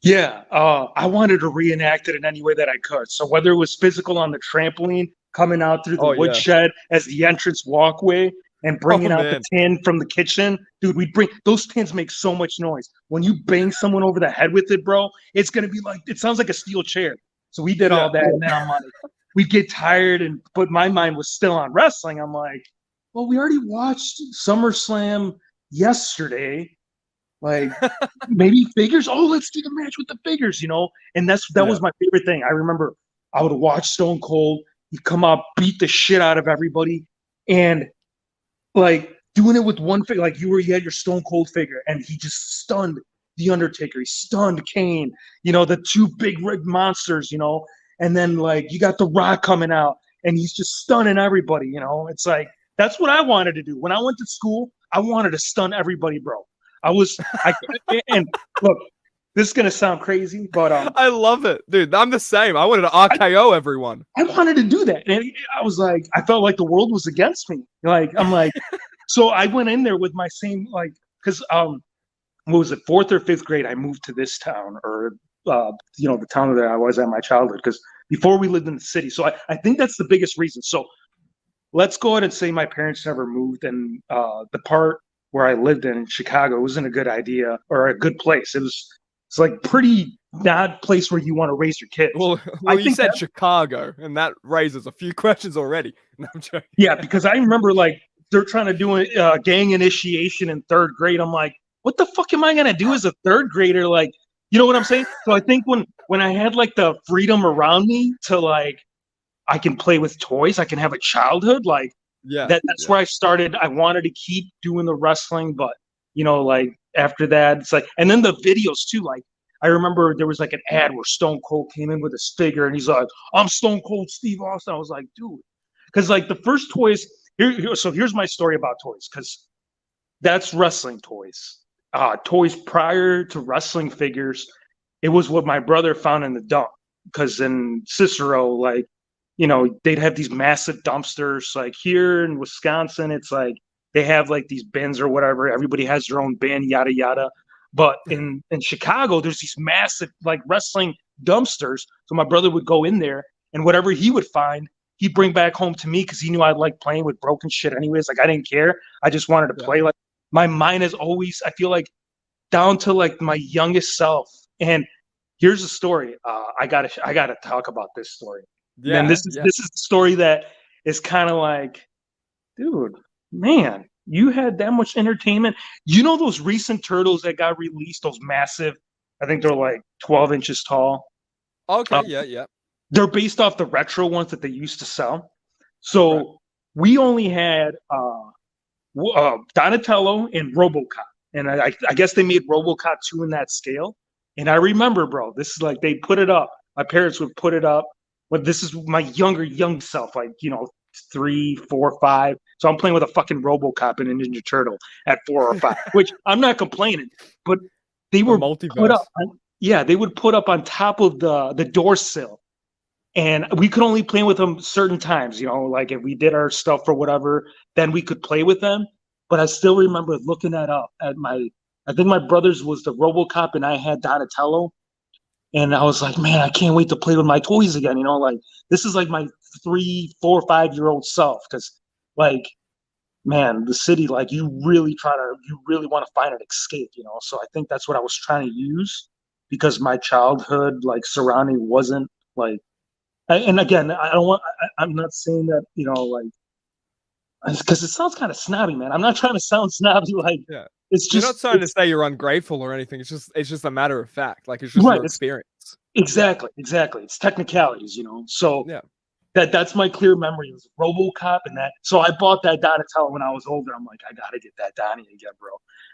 Yeah, I wanted to reenact it in any way that I could. So whether it was physical on the trampoline, coming out through the woodshed as the entrance walkway, and bringing out the tin from the kitchen, dude. Those tins make so much noise. When you bang someone over the head with it, bro, it's gonna be like it sounds like a steel chair. So we did all that, and then I'm like, we'd get tired, but my mind was still on wrestling. I'm like, well, we already watched SummerSlam yesterday. Like maybe figures. Oh, let's do the match with the figures, And that was my favorite thing. I remember I would watch Stone Cold. He'd come out, beat the shit out of everybody, and like doing it with one figure. Like you had your Stone Cold figure, and he just stunned the Undertaker. He stunned Kane. The two big red monsters. And then like you got The Rock coming out, and he's just stunning everybody. It's like that's what I wanted to do when I went to school. I wanted to stun everybody, bro. And look, this is gonna sound crazy, but I love it, dude. I'm the same. I wanted to RKO everyone. I wanted to do that, and I was like, I felt like the world was against me. Like I'm like, so I went in there with my same because what was it, 4th or 5th grade? I moved to this town, or the town that I was at my childhood. Because before we lived in the city, so I think that's the biggest reason. So let's go ahead and say my parents never moved, and the part where I lived in Chicago wasn't a good idea or a good place. It's like pretty bad place where you want to raise your kids. Well, you said Chicago, and that raises a few questions already. No, I'm joking. Yeah, because I remember like they're trying to do a gang initiation in 3rd grade. I'm like, what the fuck am I gonna do as a 3rd grader? Like, you know what I'm saying? So I think when I had like the freedom around me to like, I can play with toys, I can have a childhood, like. Yeah, that's where I started. I wanted to keep doing the wrestling, but like after that, it's like, and then the videos too. Like I remember there was like an ad where Stone Cold came in with his figure, and he's like, "I'm Stone Cold Steve Austin." I was like, dude, because like the first toys. So here's my story about toys, because that's wrestling toys. Toys prior to wrestling figures, it was what my brother found in the dump. Because in Cicero, like. They'd have these massive dumpsters. Like here in Wisconsin, it's like they have like these bins or whatever. Everybody has their own bin, yada yada. But in Chicago, there's these massive like wrestling dumpsters. So my brother would go in there, and whatever he would find, he'd bring back home to me because he knew I'd like playing with broken shit anyways. Like I didn't care. I just wanted to play. Like my mind is always, I feel like, down to like my youngest self. And here's the story. I gotta talk about this story. Yeah, and this is the story that is kind of like, dude, man, you had that much entertainment. Those recent turtles that got released, those massive, I think they're like 12 inches tall. Okay, yeah. They're based off the retro ones that they used to sell. So we only had Donatello and RoboCop. And I guess they made RoboCop 2 in that scale. And I remember, bro, this is like they put it up. My parents would put it up. But this is my young self, like, 3, 4, 5. So I'm playing with a fucking RoboCop and a Ninja Turtle at 4 or 5, which I'm not complaining. But they were put up. They would put up on top of the door sill. And we could only play with them certain times, like if we did our stuff or whatever, then we could play with them. But I still remember looking that up at I think my brother's was the RoboCop and I had Donatello. And I was like, man, I can't wait to play with my toys again. You know, like this is like my 3, 4, 5-year-old self. Because like, man, the city, like you really want to find an escape, you know? So I think that's what I was trying to use because my childhood, like surrounding wasn't like, and again, I don't want, I'm not saying that, you know, like, because it sounds kind of snobby, man. I'm not trying to sound snobby. Like, Yeah. it's You're not just, trying to say you're ungrateful or anything. It's just a matter of fact. Like it's just right. your It's experience. exactly. It's technicalities, you know? So, Yeah. that's my clear memory. It was RoboCop and that. So I bought that Donatello when I was older. I'm like, I gotta get that Donnie again, bro.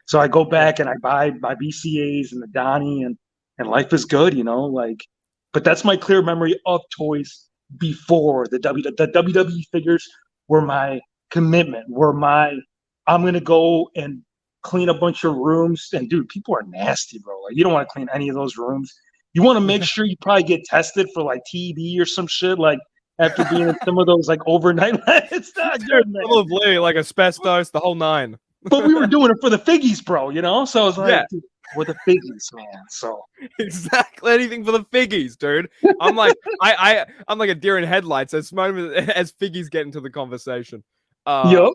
So I go back and I buy my BCAs and the Donnie, and life is good, you know. Like, but that's my clear memory of toys before the WWE figures were my commitment. Were my I'm gonna go and clean a bunch of rooms. And dude, people are nasty, bro. Like, you don't want to clean any of those rooms. You want to make sure you probably get tested for like TB or some shit. Like after being in some of those like overnight. It's not good, man. Probably like asbestos, the whole 9. But we were doing it for the figgies, bro, you know? So I was like, Yeah. dude, we're the figgies, man. So Exactly, anything for the figgies, dude. I'm like, I'm like a deer in headlights as figgies get into the conversation. Yup.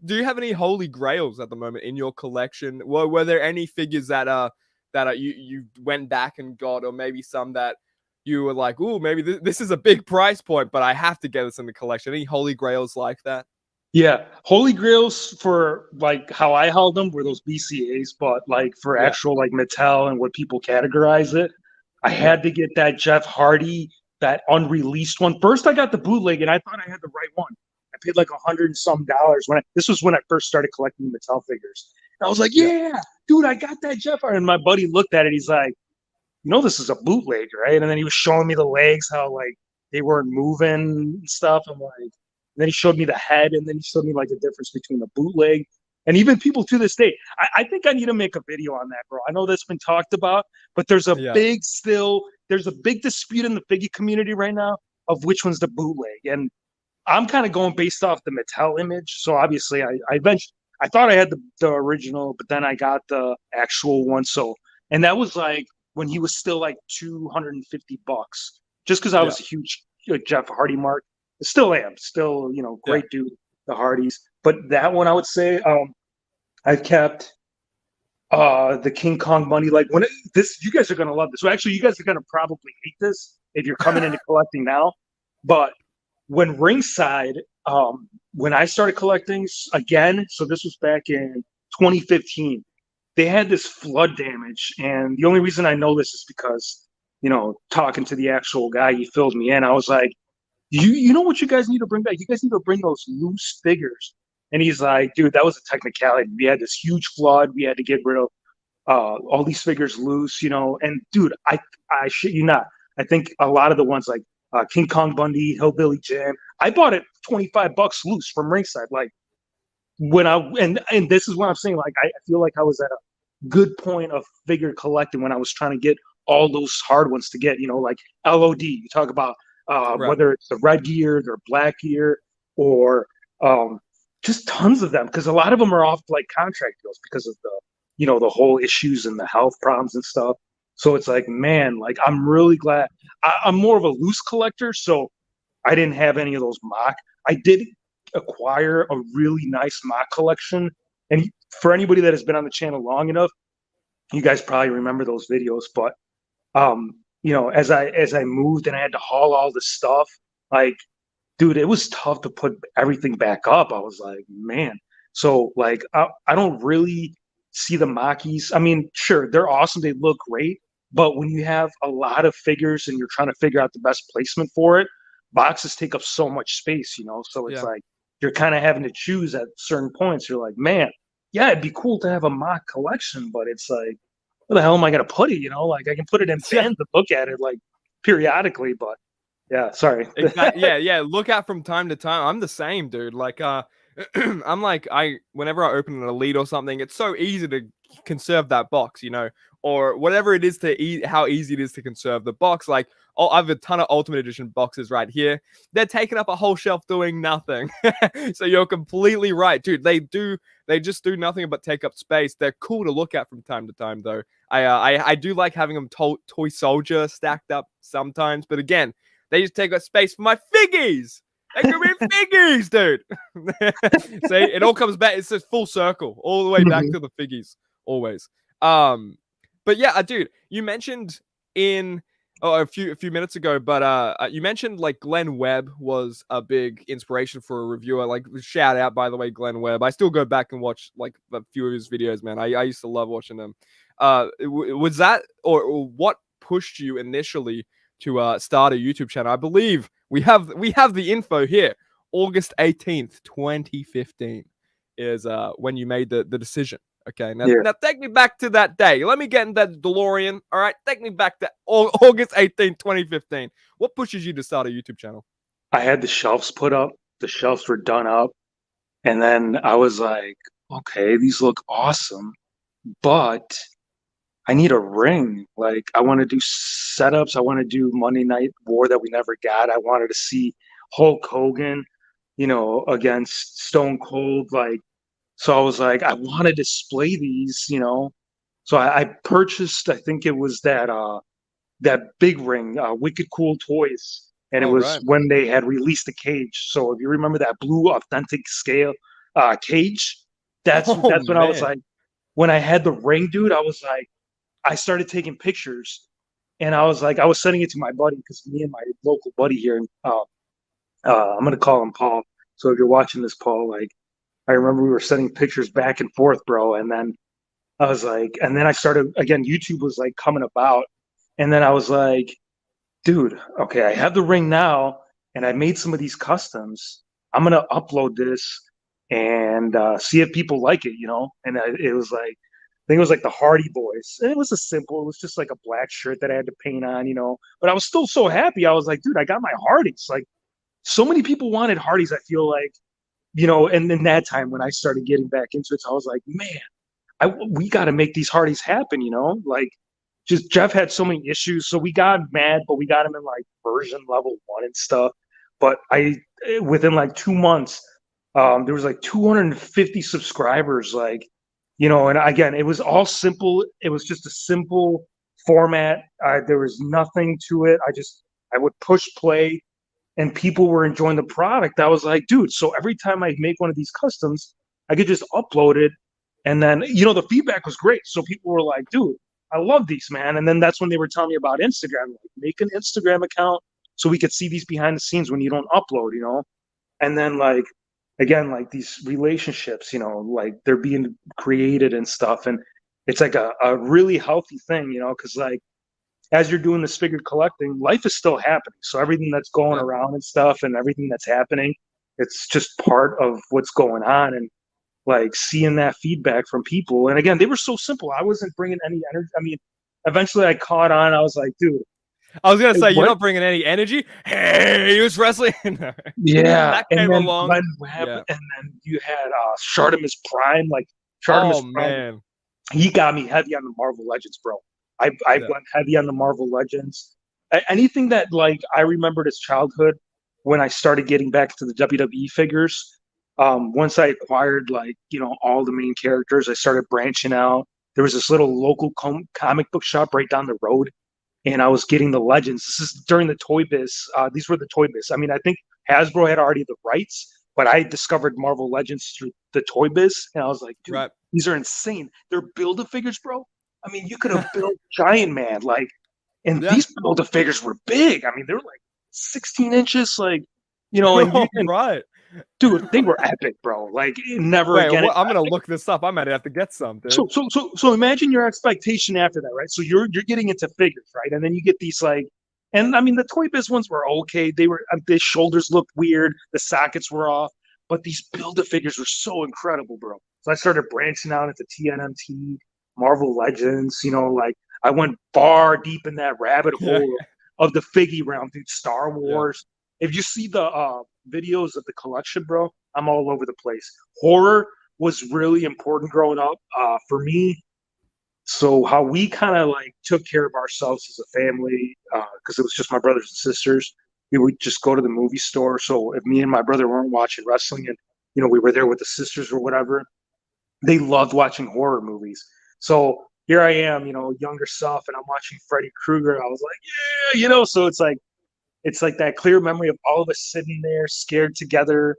Do you have any holy grails at the moment in your collection? Were there any figures that you went back and got, or maybe some that you were like, ooh, maybe this is a big price point, but I have to get this in the collection? Any holy grails like that? Yeah. Holy grails for like how I held them were those BCAs, but like for Yeah. actual like Mattel and what people categorize it, I had to get that Jeff Hardy, that unreleased one. First I got the bootleg and I thought I had the right one. I paid like $100 and some when this was when I first started collecting Mattel figures. And I was like, yeah, dude, I got that Jeff Hardy. And my buddy looked at it, he's like, you know, this is a bootleg, right? And then he was showing me the legs, how like they weren't moving and stuff. I'm like, and then he showed me the head, and then he showed me like the difference between the bootleg. And even people to this day, I think I need to make a video on that, bro. I know that's been talked about, but there's a there's a big dispute in the figure community right now of which one's the bootleg. And I'm kind of going based off the Mattel image. So obviously I eventually I thought I had the original, but then I got the actual one. So, and that was like when he was still like $250, just because I was a huge Jeff Hardy mark. Still am, still, you know, great dude, the Hardys. But that one I would say, I've kept the King Kong money. Like when this, you guys are gonna love this. Well, actually, you guys are gonna probably hate this if you're coming into collecting now. But when Ringside, when I started collecting again, so this was back in 2015, they had this flood damage. And the only reason I know this is because, you know, talking to the actual guy, he filled me in. I was like, you know what you guys need to bring back? You guys need to bring those loose figures. And he's like, dude, that was a technicality. We had this huge flood. We had to get rid of all these figures loose, you know. And dude, I shit you not. I think a lot of the ones like King Kong Bundy, Hillbilly Jim, I bought it $25 loose from Ringside. Like when and this is what I'm saying. Like I feel like I was at a good point of figure collecting when I was trying to get all those hard ones to get. You know, like LOD. You talk about whether it's the red gear or black gear or just tons of them, because a lot of them are off like contract deals because of the, you know, the whole issues and the health problems and stuff. So it's like, man, like I'm really glad. I'm more of a loose collector, so I didn't have any of those mock. I did acquire a really nice mock collection, and for anybody that has been on the channel long enough, you guys probably remember those videos. But you know, as I moved and I had to haul all this stuff, like, dude, it was tough to put everything back up. I was like, man. So like I don't really see the Mackies. I mean, sure, they're awesome. They look great. But when you have a lot of figures and you're trying to figure out the best placement for it, boxes take up so much space, you know? So it's like you're kind of having to choose at certain points. You're like, man, yeah, it'd be cool to have a mock collection, but it's like, where the hell am I going to put it? You know, like I can put it in bins to look at it like periodically, but yeah, sorry. Exactly. Yeah. Look out from time to time. I'm the same, dude. Like, I'm like, whenever I open an Elite or something, it's so easy to conserve that box, you know, or whatever it is to eat, how easy it is to conserve the box. Like, oh, I have a ton of Ultimate Edition boxes right here. They're taking up a whole shelf doing nothing. So you're completely right, dude. They just do nothing but take up space. They're cool to look at from time to time, though. I do like having them toy soldier stacked up sometimes, but again, they just take up space for my figgies. They could be figgies, dude. See, it all comes back. It's just full circle, all the way back to the figgies, always. But yeah, dude, you mentioned a few minutes ago, but you mentioned like Glenn Webb was a big inspiration for a reviewer. Like, shout out, by the way, Glenn Webb. I still go back and watch like a few of his videos, man. I used to love watching them. Was that or what pushed you initially to start a YouTube channel? I believe we have the info here. August 18th, 2015 is when you made the decision. Okay, now take me back to that day. Let me get in that DeLorean. All right, take me back to August 18th, 2015. What pushes you to start a YouTube channel? I had the shelves put up. The shelves were done up. And then I was like, okay, these look awesome, but I need a ring. Like, I want to do setups. I want to do Monday Night War that we never got. I wanted to see Hulk Hogan, against Stone Cold. Like, so I was like, I want to display these, So I purchased, I think it was that big ring, Wicked Cool Toys. And it was when they had released the cage. So if you remember that blue authentic scale cage, that's when I was like, when I had the ring, dude, I was like, I started taking pictures, and I was like, I was sending it to my buddy, because me and my local buddy here, I'm gonna call him Paul. So if you're watching this, Paul, like, I remember we were sending pictures back and forth, bro. And then I was like, and then I started again. YouTube was like coming about, and then I was like, dude, okay, I have the ring now, and I made some of these customs. I'm gonna upload this and see if people like it, And it was like, I think it was like the Hardy Boys, and it was it was just like a black shirt that I had to paint on, But I was still so happy. I was like, dude, I got my Hardys. Like, so many people wanted Hardys. I feel like, and in that time when I started getting back into it, so I was like, man, we got to make these Hardys happen, Like, just Jeff had so many issues, so we got mad, but we got him in like version level 1 and stuff. But within like 2 months, there was like 250 subscribers, like, and again, it was all simple. It was just a simple format. There was nothing to it. I would push play, and people were enjoying the product. I was like, dude, so every time I make one of these customs, I could just upload it. And then, the feedback was great. So people were like, dude, I love these, man. And then that's when they were telling me about Instagram. Like, make an Instagram account so we could see these behind the scenes when you don't upload, And then, like, again, like these relationships, like they're being created and stuff. And it's like a really healthy thing, because like, as you're doing this figure collecting, life is still happening. So everything that's going around and stuff, and everything that's happening, it's just part of what's going on. And like seeing that feedback from people. And again, they were so simple. I wasn't bringing any energy. I mean, eventually I caught on. I was like, dude. I was going to say, you're not bringing any energy. Hey, he was wrestling. Yeah. That came along. Glenn Webb, and then you had Shartimus Prime. Like, Shartimus Prime. Man. He got me heavy on the Marvel Legends, bro. I went heavy on the Marvel Legends. Anything that, like, I remembered as childhood when I started getting back to the WWE figures. Once I acquired, like, all the main characters, I started branching out. There was this little local comic book shop right down the road, and I was getting the Legends. This is during the Toy Biz. These were the Toy Biz. I mean, I think Hasbro had already the rights, but I discovered Marvel Legends through the Toy Biz, and I was like, dude, these are insane. They're Build-A-Figures, bro. I mean, you could have built Giant Man, like, and these Build-A-Figures were big. I mean, they were like 16 inches, like, right. Dude, they were epic, bro. Like, never again. I'm gonna look this up. I might have to get some, dude. So imagine your expectation after that, right? So you're getting into figures, right? And then you get these, like, and I mean, the Toy Biz ones were okay. They were, the shoulders looked weird, the sockets were off, but these Build-A-Figures were so incredible, bro. So I started branching out into TNMT, Marvel Legends. Like, I went far deep in that rabbit hole of the figgy realm, dude. Star Wars. If you see the videos of the collection, bro, I'm all over the place. Horror was really important growing up for me. So how we kind of like took care of ourselves as a family, because it was just my brothers and sisters. We would just go to the movie store. So if me and my brother weren't watching wrestling, and we were there with the sisters or whatever, they loved watching horror movies. So here I am, younger self, and I'm watching Freddy Krueger. I was like, yeah. So it's like that clear memory of all of us sitting there scared together,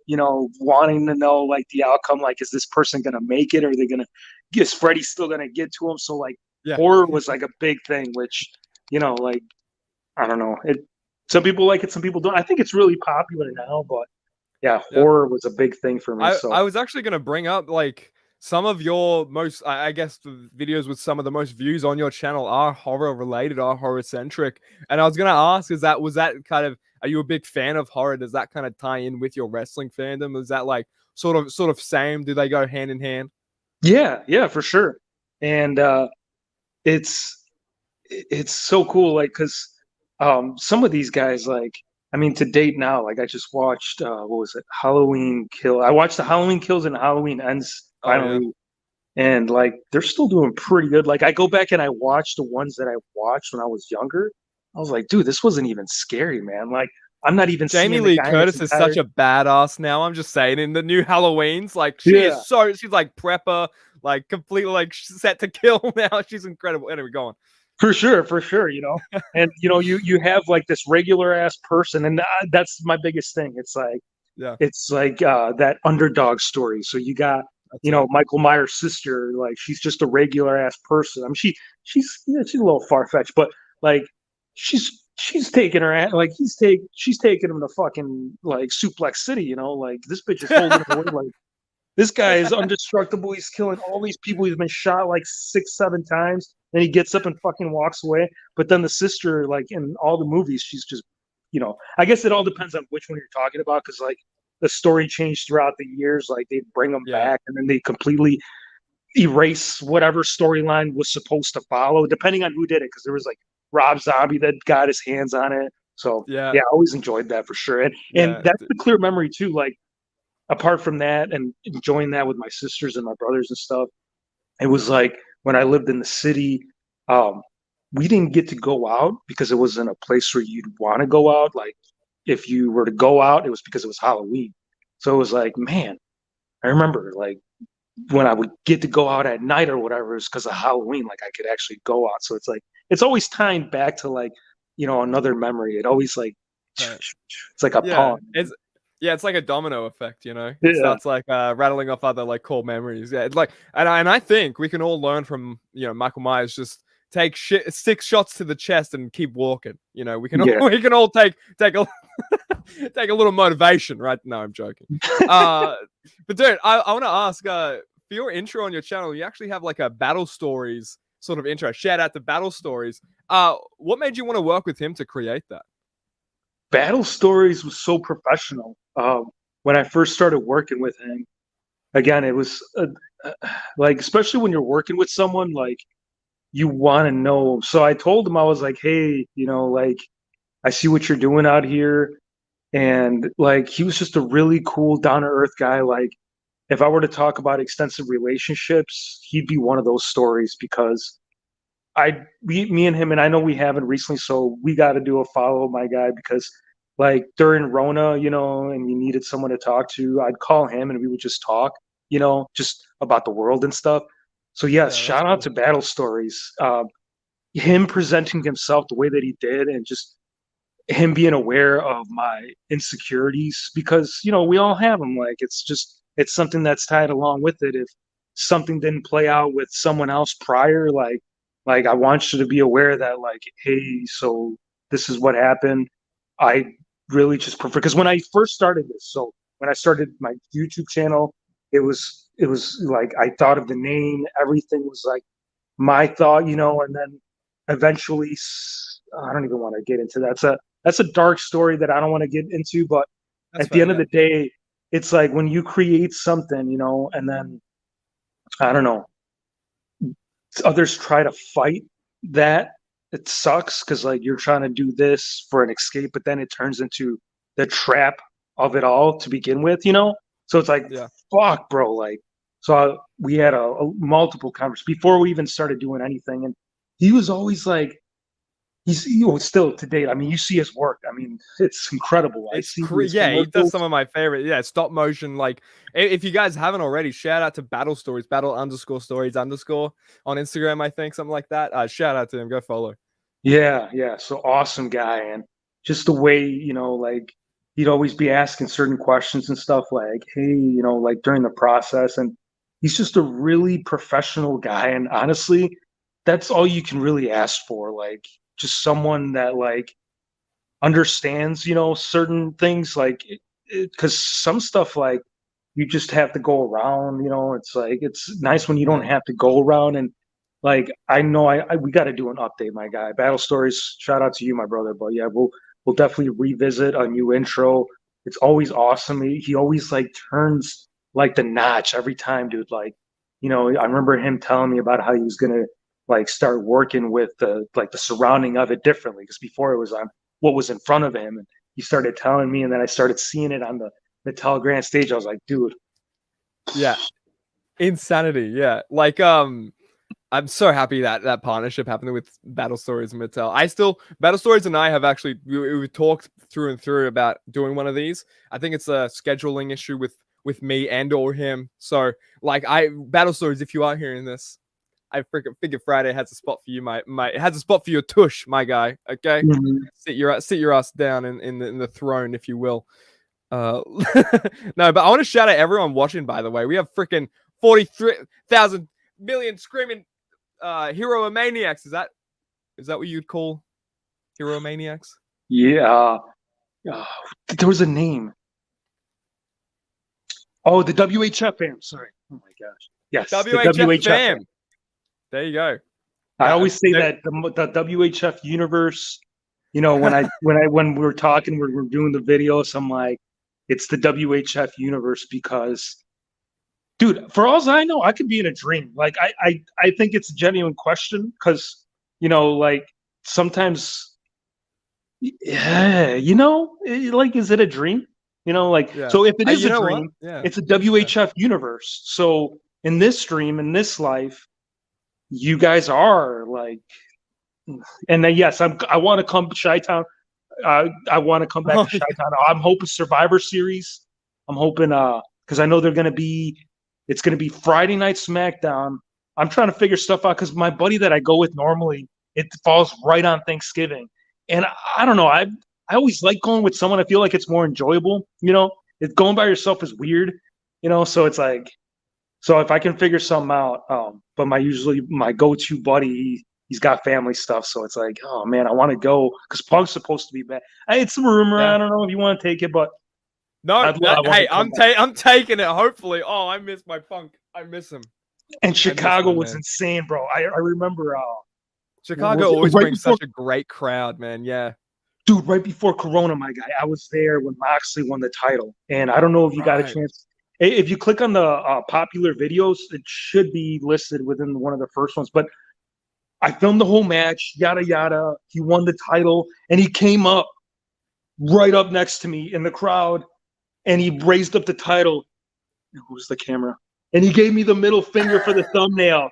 wanting to know like the outcome. Like, is this person going to make it? Or are they going to, is Freddy still going to get to him? So like horror was like a big thing, which, like, I don't know. Some people like it, some people don't. I think it's really popular now, but horror was a big thing for me. I was actually going to bring up like some of your most, I guess, the videos with some of the most views on your channel are horror related, are horror centric. And I was going to ask, was that kind of, are you a big fan of horror? Does that kind of tie in with your wrestling fandom? Is that like sort of same? Do they go hand in hand? Yeah, for sure. And it's so cool, like, because some of these guys, like, I mean, to date now, like I just watched what was it, Halloween Kill. I watched the Halloween Kills and Halloween Ends finally, and like they're still doing pretty good. Like I go back and I watch the ones that I watched when I was younger. I was like, dude, this wasn't even scary, man. Like I'm not even Jamie seeing Lee the guy Curtis is such a badass now. I'm just saying, in the new Halloweens, like she's like prepper, like completely like set to kill now. She's incredible. Anyway, go on. For sure, and you have like this regular ass person, and that's my biggest thing. It's like that underdog story. So you got Michael Myers' sister, like she's just a regular ass person. I mean, she's a little far fetched, but like she's taking her like she's taking him to fucking like Suplex City. Like this bitch is holding him away like. This guy is indestructible. He's killing all these people. He's been shot like 6-7 times. Then he gets up and fucking walks away. But then the sister, like in all the movies, she's just, I guess it all depends on which one you're talking about. Because like the story changed throughout the years. Like they bring them back and then they completely erase whatever storyline was supposed to follow, depending on who did it. Because there was like Rob Zombie that got his hands on it. So I always enjoyed that for sure. And that's the clear memory too. Like, apart from that and enjoying that with my sisters and my brothers and stuff, it was like when I lived in the city, we didn't get to go out because it wasn't a place where you'd want to go out. Like if you were to go out, it was because it was Halloween. So it was like, man, I remember like when I would get to go out at night or whatever, it's because of Halloween. Like I could actually go out. So it's like, it's always tying back to like, another memory. It always like, it's like a pawn. It's like a domino effect, It starts like rattling off other like core memories. Yeah, it's like, and I think we can all learn from Michael Myers. Just take 6 shots to the chest and keep walking. We can all take a take a little motivation, right? No, I'm joking. But dude, I want to ask for your intro on your channel. You actually have like a battle stories sort of intro. Shout out to Battle Stories. What made you want to work with him to create that? Battle Stories was so professional. When I first started working with him, again, it was like, especially when you're working with someone, like you want to know. So I told him, I was like, hey, like I see what you're doing out here. And like, he was just a really cool, down to earth guy. Like if I were to talk about extensive relationships, he'd be one of those stories because me and him, and I know we haven't recently, so we got to do a follow, my guy, because like during Rona, and you needed someone to talk to, I'd call him and we would just talk, just about the world and stuff. So yes, shout out to Battle Stories. Him presenting himself the way that he did, and just him being aware of my insecurities, because we all have them. Like it's something that's tied along with it. If something didn't play out with someone else prior, like I want you to be aware that like, hey, so this is what happened. I really just prefer, because when I first started this, so when I started my YouTube channel, it was like I thought of the name, everything was like my thought, and then eventually, I don't even want to get into that. That's a dark story that I don't want to get into, but at the end of the day, it's like when you create something, and then I don't know, others try to fight that, it sucks, because like you're trying to do this for an escape, but then it turns into the trap of it all to begin with, so it's like, fuck, bro, like So we had a multiple conversations before we even started doing anything, and he was always like, he's still to date. I mean, you see his work. I mean, it's incredible. I see his Yeah, he does commercials. some of my favorite. Yeah, stop motion. Like, if you guys haven't already, shout out to Battle Stories, battle_stories_ on Instagram, I think, something like that. Shout out to him. Go follow. Yeah. So awesome guy, and just the way, like he'd always be asking certain questions and stuff like, hey, like during the process, and he's just a really professional guy. And honestly, that's all you can really ask for. Like just someone that like understands, certain things, like because some stuff like you just have to go around, it's like it's nice when you don't have to go around. And like I know we got to do an update, my guy. Battle Stories, shout out to you, my brother. But yeah, we'll definitely revisit a new intro. It's always awesome. He always like turns like the notch every time, dude. Like, I remember him telling me about how he was gonna like start working with the surrounding of it differently, because before it was on what was in front of him, and he started telling me, and then I started seeing it on the Telegram stage. I was like, dude. Yeah. Insanity. Yeah. Like, I'm so happy that partnership happened with Battle Stories and Mattel. Battle Stories and I have actually, we talked through and through about doing one of these. I think it's a scheduling issue with me and or him. So like Battle Stories, if you are hearing this, I freaking figured Friday has a spot for you, it has a spot for your tush, my guy. Okay, sit your ass down in the throne, if you will. No, but I want to shout out everyone watching. By the way, we have freaking 43,000 million screaming hero maniacs. Is that what you'd call hero maniacs? Yeah, there was a name. Oh, the WHF fam. Sorry. Oh my gosh. Yes, WHF, the WHF fam. There you go. I always say that the WHF universe. When we were talking, we were doing the videos. I'm like, it's the WHF universe because, dude, for all I know, I could be in a dream. Like, I think it's a genuine question because, like sometimes, yeah, like, is it a dream? So if it is a dream, it's a WHF universe. So in this dream, in this life, you guys are like, and then yes, I want to come to Chi-Town. I want to come back to Chi-Town. I'm hoping Survivor Series. I'm hoping because I know it's gonna be Friday Night SmackDown. I'm trying to figure stuff out because my buddy that I go with normally, it falls right on Thanksgiving, and I don't know. I always like going with someone. I feel like it's more enjoyable. It's going by yourself is weird. So it's like, so if I can figure something out, but my go-to buddy, he's got family stuff, so it's like, oh man, I want to go because Punk's supposed to be back. It's a rumor. I don't know if you want to take it, but no. Hey, I'm taking it. Hopefully. Oh, I miss my Punk. I miss him. And Chicago was insane, bro. I remember. Chicago always brings such a great crowd, man. Yeah. Dude, right before Corona, my guy, I was there when Moxley won the title, and I don't know if you got a chance. If you click on the popular videos, it should be listed within one of the first ones. But I filmed the whole match, yada, yada. He won the title, and he came up right up next to me in the crowd, and he raised up the title. Who's the camera? And he gave me the middle finger for the thumbnail.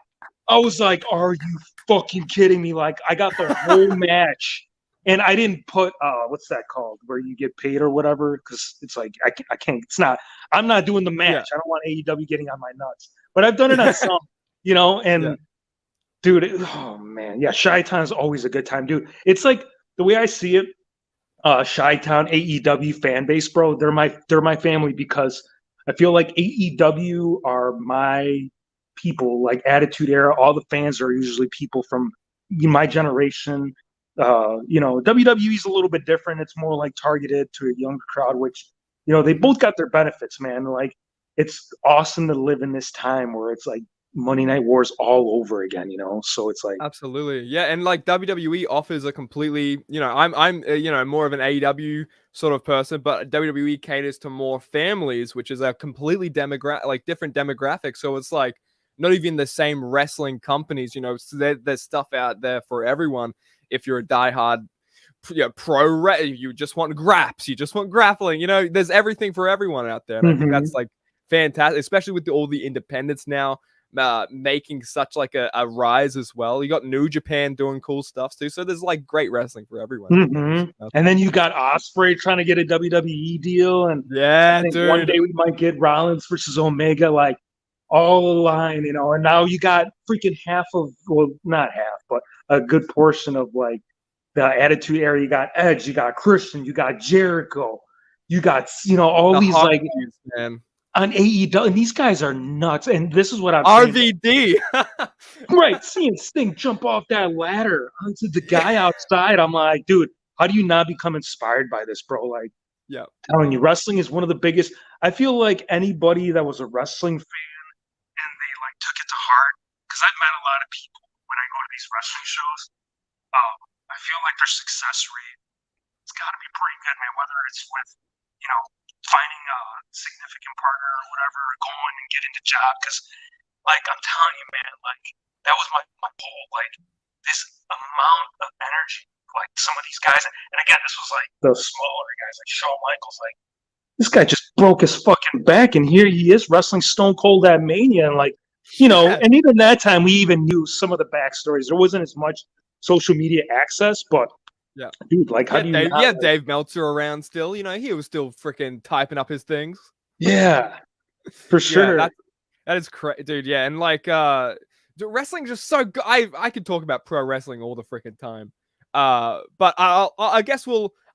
I was like, are you fucking kidding me? Like, I got the whole match. And I didn't put what's that called, where you get paid or whatever, because it's like I can't. It's not. I'm not doing the match. I don't want AEW getting on my nuts. But I've done it on some, And dude, oh man, yeah, Chi-Town is always a good time, dude. It's like the way I see it, Chi-Town AEW fan base, bro. They're my family because I feel like AEW are my people. Like Attitude Era, all the fans are usually people from my generation. WWE is a little bit different. It's more like targeted to a younger crowd, which, they both got their benefits, man. Like, it's awesome to live in this time where it's like Monday Night Wars all over again, So it's like, absolutely, yeah. And like WWE offers a completely, I'm more of an AEW sort of person, but WWE caters to more families, which is a completely different demographic. So it's like not even the same wrestling companies, so there's stuff out there for everyone. If you're a diehard you just want graps, you just want grappling, there's everything for everyone out there. And I think that's like fantastic, especially with all the independents now making such like a rise as well. You got New Japan doing cool stuff too, so there's like great wrestling for everyone. Mm-hmm. And then you got Ospreay trying to get a WWE deal, and yeah, I think dude, one day we might get Rollins versus Omega, like all aligned, you know. And now you got freaking half of, well, not half, but a good portion of like the Attitude Era. You got Edge, you got Christian, you got Jericho, you got, you know, all the these like Hardys, man. on AEW, and these guys are nuts. And this is what I'm saying. RVD. Right, seeing Sting jump off that ladder onto the guy outside, I'm like, dude, how do you not become inspired by this, bro? Like, Yeah. telling you, wrestling is one of the biggest. I feel like anybody that was a wrestling fan and they like took it to heart, because I've met a lot of people when I go to these wrestling shows. I feel like their success rate, it's got to be pretty good, man. Whether it's with, you know, finding a significant partner or whatever, going and getting the job, because like I'm telling you, man, like that was my whole, like, this amount of energy, like some of these guys, and again, this was like the smaller guys like Shawn Michaels, like this guy just broke his fucking back, and here he is wrestling Stone Cold at Mania, and like, you know, and even that time we even knew some of the backstories. There wasn't as much social media access, but yeah, dude, like, how do you? Dave Meltzer around still. You know, he was still freaking typing up his things. Yeah, for sure. Yeah, that is crazy, dude. Yeah, and like, dude, wrestling just so good. I could talk about pro wrestling all the freaking time. But I guess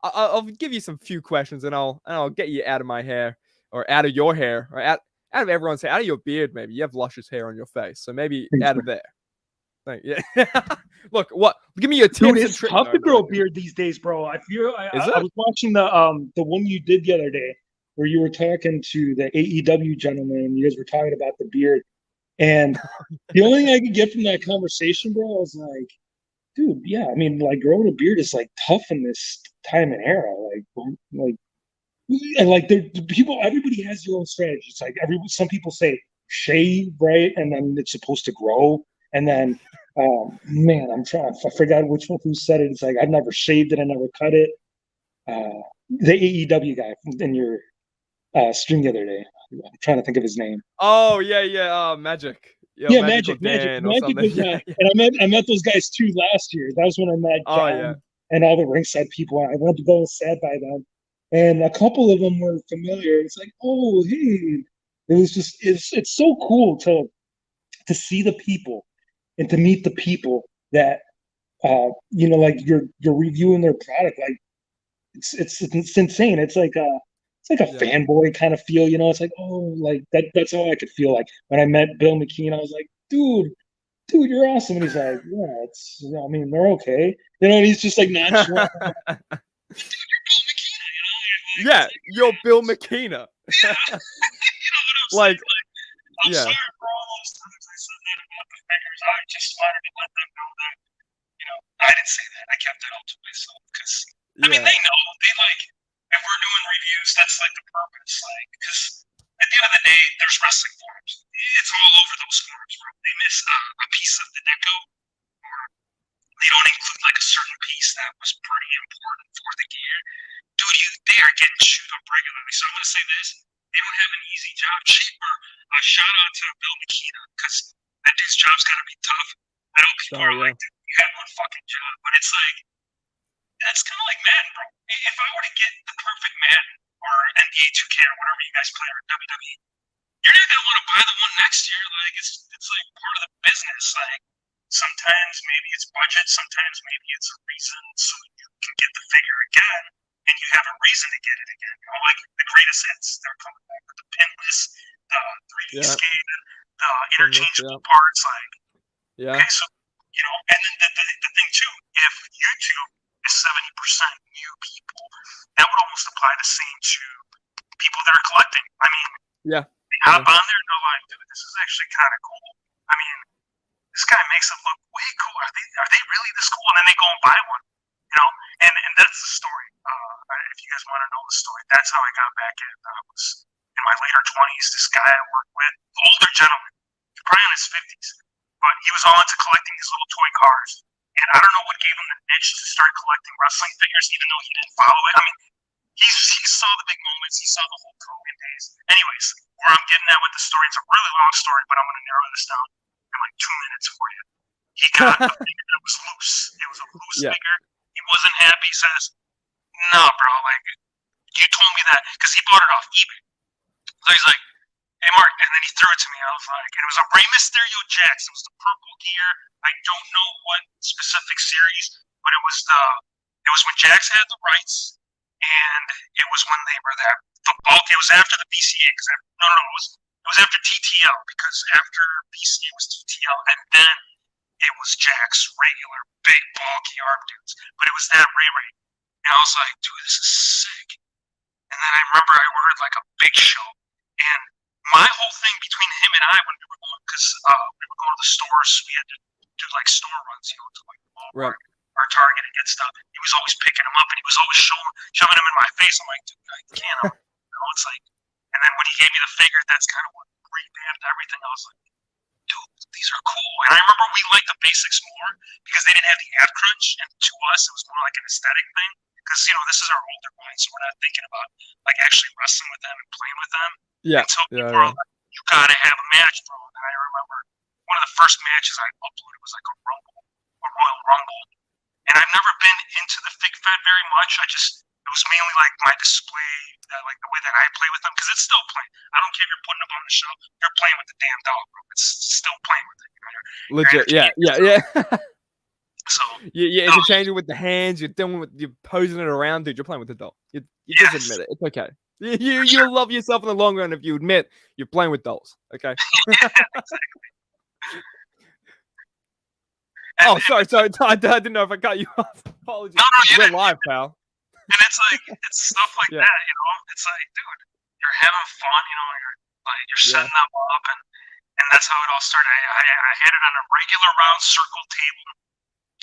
I'll give you some few questions, and I'll get you out of my hair, or out of your hair, or out of everyone's hair, out of your beard. Maybe you have luscious hair on your face, so maybe out of there. Yeah. Look, what? Give me your tips. Dude, it's tough to grow a beard these days, bro. I was watching the one you did the other day, where you were talking to the AEW gentleman, and you guys were talking about the beard. And the only thing I could get from that conversation, bro, I was like, dude, yeah, I mean, like, growing a beard is like tough in this time and era. Like, and like, everybody has their own strategy. It's like some people say shave, right, and then it's supposed to grow, and then, man, I forgot which one who said it. It's like, I've never shaved it, I never cut it. The AEW guy in your stream the other day. I'm trying to think of his name. Oh yeah, Magic. Yeah, Magic was yeah. And I met those guys too last year. That was when I met John and all the ringside people. I went to go and sat by them, and a couple of them were familiar. It's like, oh, hey, it was just it's so cool to see the people and to meet the people that you know, like you're reviewing their product. Like it's insane. It's like a fanboy kind of feel, you know. It's like, oh, like that's all I could feel like when I met Bill McKean. I was like, dude, you're awesome. And he's like, yeah, I mean, they're okay, you know. And he's just like nonchalant. Yeah, you're Bill McKean. Like, I'm sorry for all those times I said that about the figures. I just wanted to let them know that, you know, I didn't say that. I kept it all to myself because I mean, they know, they like, if we're doing reviews, that's like the purpose. Like, because at the end of the day, there's wrestling forums. It's all over those forums, bro. They miss a piece of the deco, or they don't include like a certain piece that was pretty important for the gear. Dude, they are getting chewed up regularly. So I'm gonna say this: they don't have an easy job. Cheaper. A shout out to Bill McKean, because that dude's job's gotta be tough. I know people are like, dude, you have one fucking job, but it's like, that's kind of like Madden, bro. If I were to get the perfect Madden or NBA 2K or whatever you guys play or WWE, you're not gonna want to buy the one next year. Like, it's like part of the business. Like, sometimes maybe it's budget, sometimes maybe it's a reason so you can get the figure again, and you have a reason to get it again. You know, like the greatest hits, they're coming back with the pinless, the 3D skate, and the interchangeable parts. Like, okay, so, you know, and then the thing too, if YouTube is 70% new people, that would almost apply the same to people that are collecting. I mean, they hop on there and they're like, dude, this is actually kind of cool. I mean, this guy makes it look way cool. Are they really this cool? And then they go and buy one, you know. And that's the story. If you guys want to know the story, that's how I got back in. I was in my later 20s. This guy I worked with, older gentleman, probably in his 50s, but he was all into collecting these little toy cars. And I don't know what gave him the niche to start collecting wrestling figures, even though he didn't follow it. I mean, he saw the big moments. He saw the whole Kogan days. Anyways, where I'm getting at with the story, it's a really long story, but I'm going to narrow this down in like 2 minutes for you. He got a figure that was loose. It was a loose figure. He wasn't happy. He says, "Nah, bro, like you told me that," because he bought it off eBay. So he's like, "Hey, Mark," and then he threw it to me. I was like, and it was a Rey Mysterio Jax. It was the purple gear. I don't know what specific series, but it was when Jax had the rights, and it was when they were there. It was after the BCA. It was after TTL, because after BCA was TTL, and then it was Jax, regular big bulky arm dudes. But it was that Ray. And I was like, dude, this is sick. And then I remember I ordered like a big show, and my whole thing between him and I, when we were going, because we were going to the stores, we had to do like store runs, to like Walmart or Target and get stuff. He was always picking them up, and he was always shoving them in my face. I'm like, dude, I can't. It's like, and then when he gave me the figure, that's kind of what revamped everything. I was like, dude, these are cool. And I remember we liked the basics more because they didn't have the ab crunch, and to us, it was more like an aesthetic thing. Because this is our older mind, so we're not thinking about like actually wrestling with them and playing with them. Yeah. And so people are like, you gotta have a match, bro. And I remember one of the first matches I uploaded was like a Royal Rumble. And I've never been into the Fig Fed very much. It was mainly like my display, like the way that I play with them, because it's still playing. I don't care if you're putting them on the show, you're playing with the damn dog, bro. It's still playing with it. Legit, yeah. So you're interchanging with the hands. You're posing it around, dude. You're playing with the doll. You just admit it. It's okay. You'll love yourself in the long run if you admit you're playing with dolls. Okay. Exactly. Oh, sorry. I didn't know if I cut you off. Apologies. No, we're live, pal. And it's like stuff like that. It's like, dude, you're having fun. You're setting them up, and that's how it all started. I had it on a regular round circle table.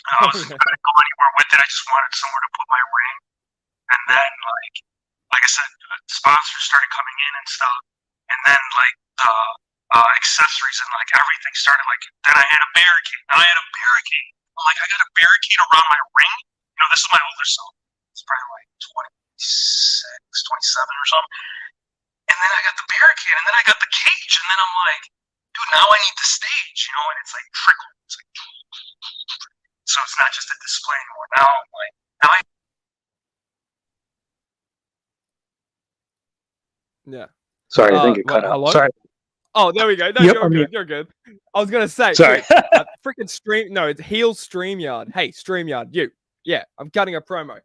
I wasn't going to go anywhere with it. I just wanted somewhere to put my ring. And then, like I said, sponsors started coming in and stuff. And then, like, the accessories and, like, everything started, like, then I had a barricade. I'm like, I got a barricade around my ring. This is my older self. It's probably, like, 26, 27 or something. And then I got the barricade, and then I got the cage. And then I'm like, dude, now I need the stage, and it's, like, trickle. It's, like, so it's not just a display anymore. Now I'm like, yeah. Sorry, I think it cut out. Hello? Sorry. Oh, there we go. No, you're good. I was gonna say, sorry. Freaking stream. No, it's heel StreamYard. Hey, StreamYard, yeah, I'm cutting a promo.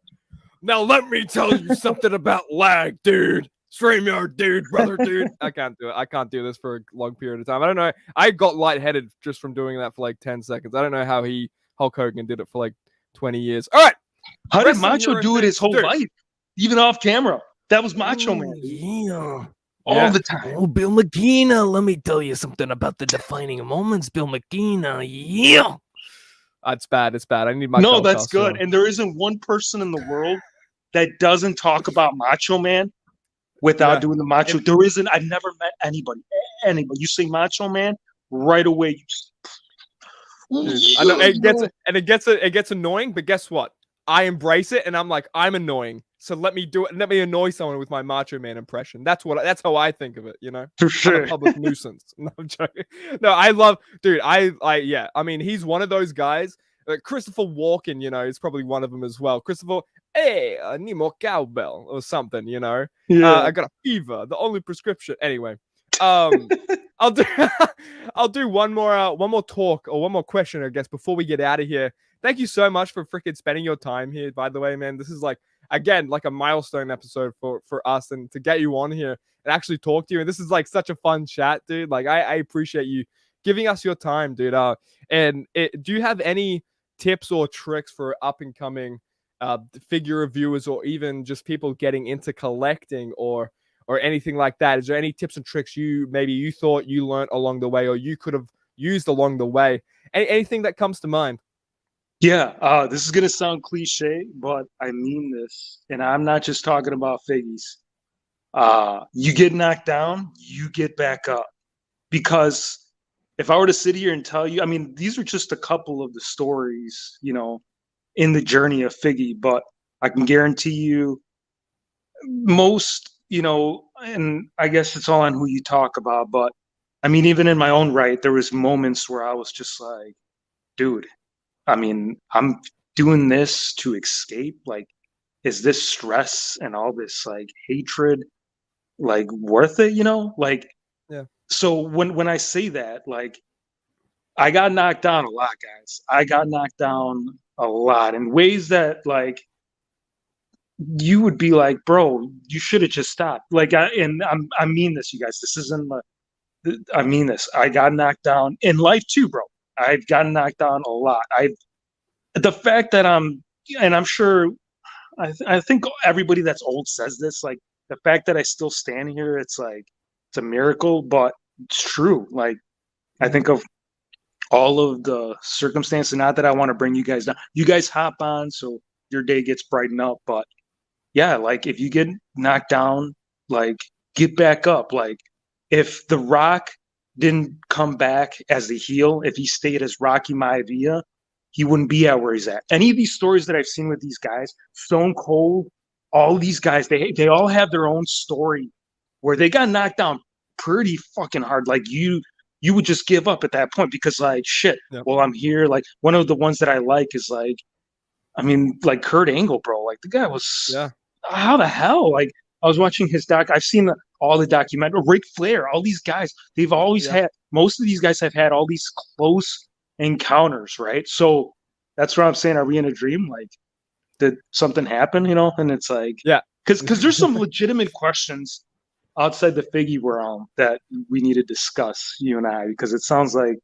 Now let me tell you something about lag, dude. StreamYard, dude, brother, dude. I can't do it. I can't do this for a long period of time. I don't know. I got lightheaded just from doing that for like 10 seconds. I don't know how Hulk Hogan did it for like 20 years. All right. How did Macho do it his whole life? Even off camera. That was Macho Man. Yeah. All the time. Oh, Bill McGeena, let me tell you something about the defining moments, Bill McGeena. Yeah. It's bad. I need my No, that's good. And there isn't one person in the world that doesn't talk about Macho Man without doing the Macho. There isn't. I've never met anybody. You say Macho Man, right away. I know it gets annoying, but guess what? I embrace it, and I'm like, I'm annoying. So let me do it. Let me annoy someone with my Macho Man impression. That's how I think of it. For sure. I'm a public nuisance. No, I'm joking. No, I love, dude. I mean, he's one of those guys. Christopher Walken, is probably one of them as well. Christopher, hey, I need more cowbell or something. Yeah. I got a fever. The only prescription. Anyway, I'll do one more talk or one more question, I guess, before we get out of here. Thank you so much for freaking spending your time here. By the way, man, this is like a milestone episode for us, and to get you on here and actually talk to you. And this is like such a fun chat, dude. Like I appreciate you giving us your time, dude. Do you have any tips or tricks for up and coming figure reviewers, or even just people getting into collecting or anything like that? Is there any tips and tricks you thought you learned along the way, or you could have used along the way? Anything that comes to mind? Yeah, this is going to sound cliche, but I mean this. And I'm not just talking about figgies. You get knocked down, you get back up. Because if I were to sit here and tell you, I mean, these are just a couple of the stories, in the journey of Figgy, but I can guarantee you most, and I guess it's all on who you talk about, but I mean, even in my own right, there was moments where I was just like, dude, I mean, I'm doing this to escape. Like, is this stress and all this like hatred like worth it? Like, Yeah. so when I say that, like, I got knocked down a lot, guys. I got knocked down a lot in ways that like you would be like, bro, you should have just stopped. Like, I mean this, you guys. This isn't. I mean this. I got knocked down in life too, bro. I've gotten knocked down a lot. The fact that and I'm sure, I think everybody that's old says this. Like, the fact that I still stand here, it's like it's a miracle, but it's true. Like, I think of all of the circumstances. Not that I want to bring you guys down. You guys hop on so your day gets brightened up, but yeah, like if you get knocked down, like get back up. Like if The Rock didn't come back as the heel, if he stayed as Rocky Maivia, he wouldn't be at where he's at. Any of these stories that I've seen with these guys, Stone Cold, all these guys, they all have their own story where they got knocked down pretty fucking hard. Like you would just give up at that point because like shit. Yep. Well, I'm here. Like one of the ones that I like is like, I mean, like Kurt Angle, bro. Like the guy was. Yeah. How the hell? Like I was watching his doc. I've seen all the documentary. Ric Flair, all these guys. They've always had. Most of these guys have had all these close encounters, right? So that's what I'm saying. Are we in a dream? Like, did something happen? And it's like, Yeah, because there's some legitimate questions outside the Figgy realm that we need to discuss, you and I, because it sounds like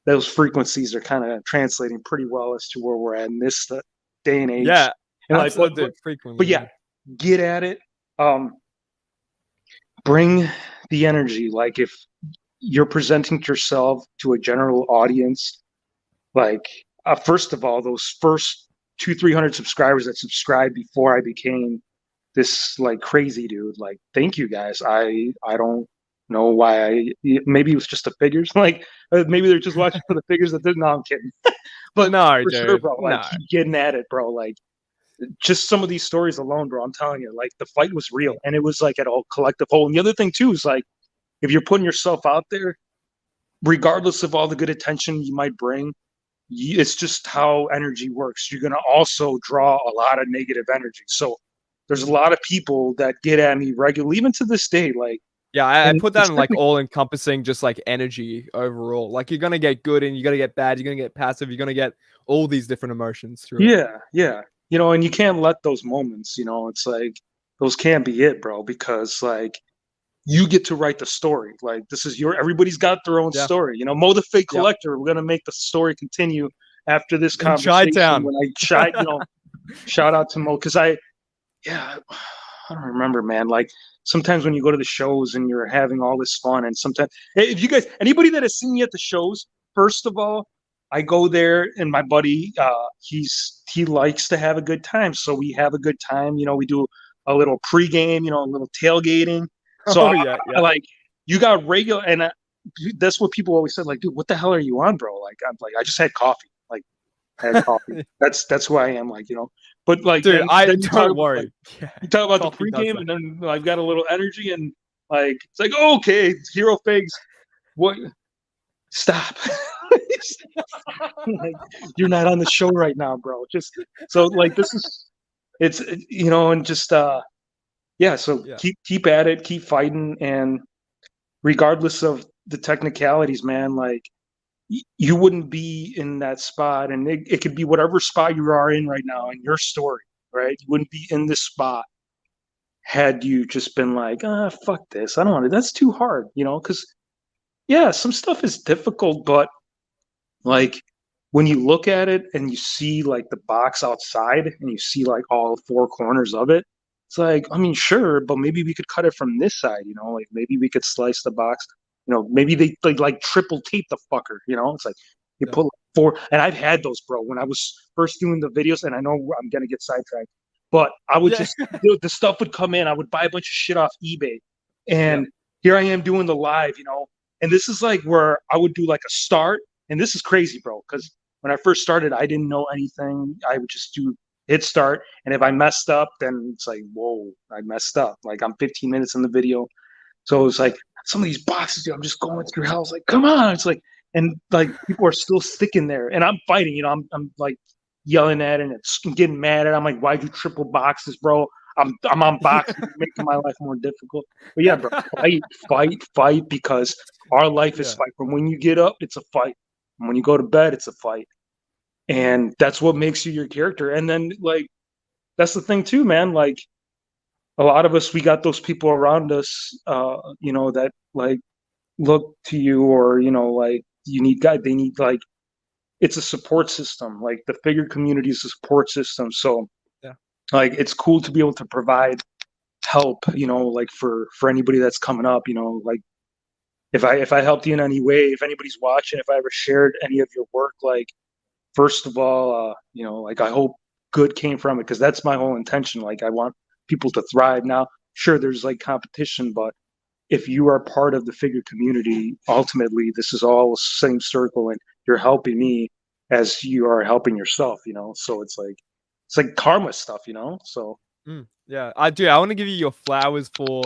those frequencies are kind of translating pretty well as to where we're at in this day and age. Yeah, and like, frequently. but yeah, get at it. Bring the energy. Like if you're presenting yourself to a general audience, like first of all, those first 200-300 subscribers that subscribed before I became this like crazy dude, like thank you guys. I don't know why maybe it was just the figures, like maybe they're just watching for the figures that did. No, I'm kidding. But no, for dude, sure, bro, like no. keep getting at it, bro. Like just some of these stories alone, bro, I'm telling you, like the fight was real and it was like at all collective whole. And the other thing too is like if you're putting yourself out there, regardless of all the good attention you might bring, it's just how energy works. You're going to also draw a lot of negative energy. So there's a lot of people that get at me regularly, even to this day. Like, yeah, I put that in like all encompassing, just like energy overall. Like you're gonna get good and you're gonna get bad. You're gonna get passive. You're gonna get all these different emotions through it. Yeah. And you can't let those moments. It's like those can't be it, bro. Because like you get to write the story. Like this is everybody's got their own story. Mo the Fig Collector. We're gonna make the story continue after this conversation. Chi-town. When shout out to Mo because I don't remember, man. Like sometimes when you go to the shows and you're having all this fun, and sometimes if you guys, anybody that has seen me at the shows, first of all, I go there and my buddy, he likes to have a good time, so we have a good time. We do a little pregame, a little tailgating. So I like you got regular, and that's what people always said. Like, dude, what the hell are you on, bro? Like, I'm like, I just had coffee. Like, I had coffee. That's who I am. Like, But like, dude, then don't worry. You talk about the pregame, and then I've got a little energy, and like it's like, oh, okay, HeroFigz, what? Stop! Like, you're not on the show right now, bro. Just so like this is, it's and just So keep at it, keep fighting, and regardless of the technicalities, man, like you wouldn't be in that spot, and it could be whatever spot you are in right now in your story, right? You wouldn't be in this spot had you just been like, fuck this, I don't want it. That's too hard, because some stuff is difficult, but like when you look at it and you see like the box outside and you see like all four corners of it, it's like, I mean, sure, but maybe we could cut it from this side, like maybe we could slice the box. Maybe they like triple tape the fucker, it's like you put like four, and I've had those, bro, when I was first doing the videos, and I know I'm going to get sidetracked, but I would just, the stuff would come in, I would buy a bunch of shit off eBay, and here I am doing the live, and this is like where I would do like a start, and this is crazy, bro, because when I first started, I didn't know anything. I would just do hit start, and if I messed up, then it's like, whoa, I messed up. Like I'm 15 minutes in the video, so it's like some of these boxes, dude, I'm just going through hell. It's like, come on, it's like, and like people are still sticking there, and I'm fighting. I'm like yelling at it and it's getting mad at it. I'm like, why'd you triple boxes, bro? I'm on boxing, you're making my life more difficult. But yeah, bro, fight, because our life is fight. From when you get up, it's a fight. And when you go to bed, it's a fight. And that's what makes you your character. And then like that's the thing too, man. Like a lot of us, we got those people around us, that like look to you, or like you need they need like it's a support system. Like the figure community is a support system. So like it's cool to be able to provide help, like for anybody that's coming up, like if I helped you in any way, if anybody's watching, if I ever shared any of your work, like first of all, like I hope good came from it, because that's my whole intention. Like I want people to thrive. Now, sure, there's like competition, but if you are part of the figure community, ultimately this is all the same circle, and you're helping me as you are helping yourself, so it's like karma stuff, so Yeah, I do. I want to give you your flowers for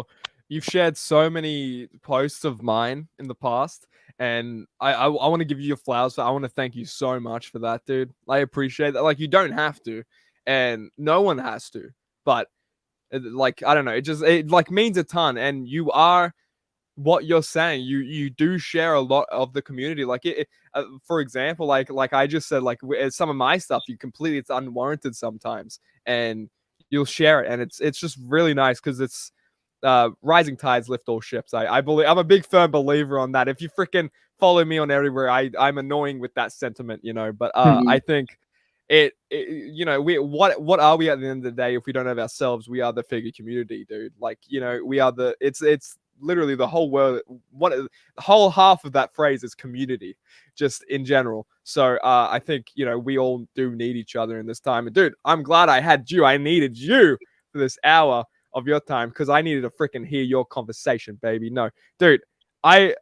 you've shared so many posts of mine in the past, and I want to give you your flowers. I want to thank you so much for that, dude. I appreciate that. Like you don't have to, and no one has to, but like I don't know, it like means a ton, and you are what you're saying. You do share a lot of the community. Like for example, like I just said, like some of my stuff, it's unwarranted sometimes, and you'll share it, and it's just really nice because it's rising tides lift all ships. I believe I'm a big firm believer on that. If you freaking follow me on everywhere, I'm annoying with that sentiment, but I think what are we at the end of the day if we don't have ourselves? We are the figure community, dude. Like we are it's literally the whole world. The whole half of that phrase is community, just in general. So I think we all do need each other in this time. And dude, I'm glad I had you. I needed you for this hour of your time because I needed to freaking hear your conversation, baby. No, dude, I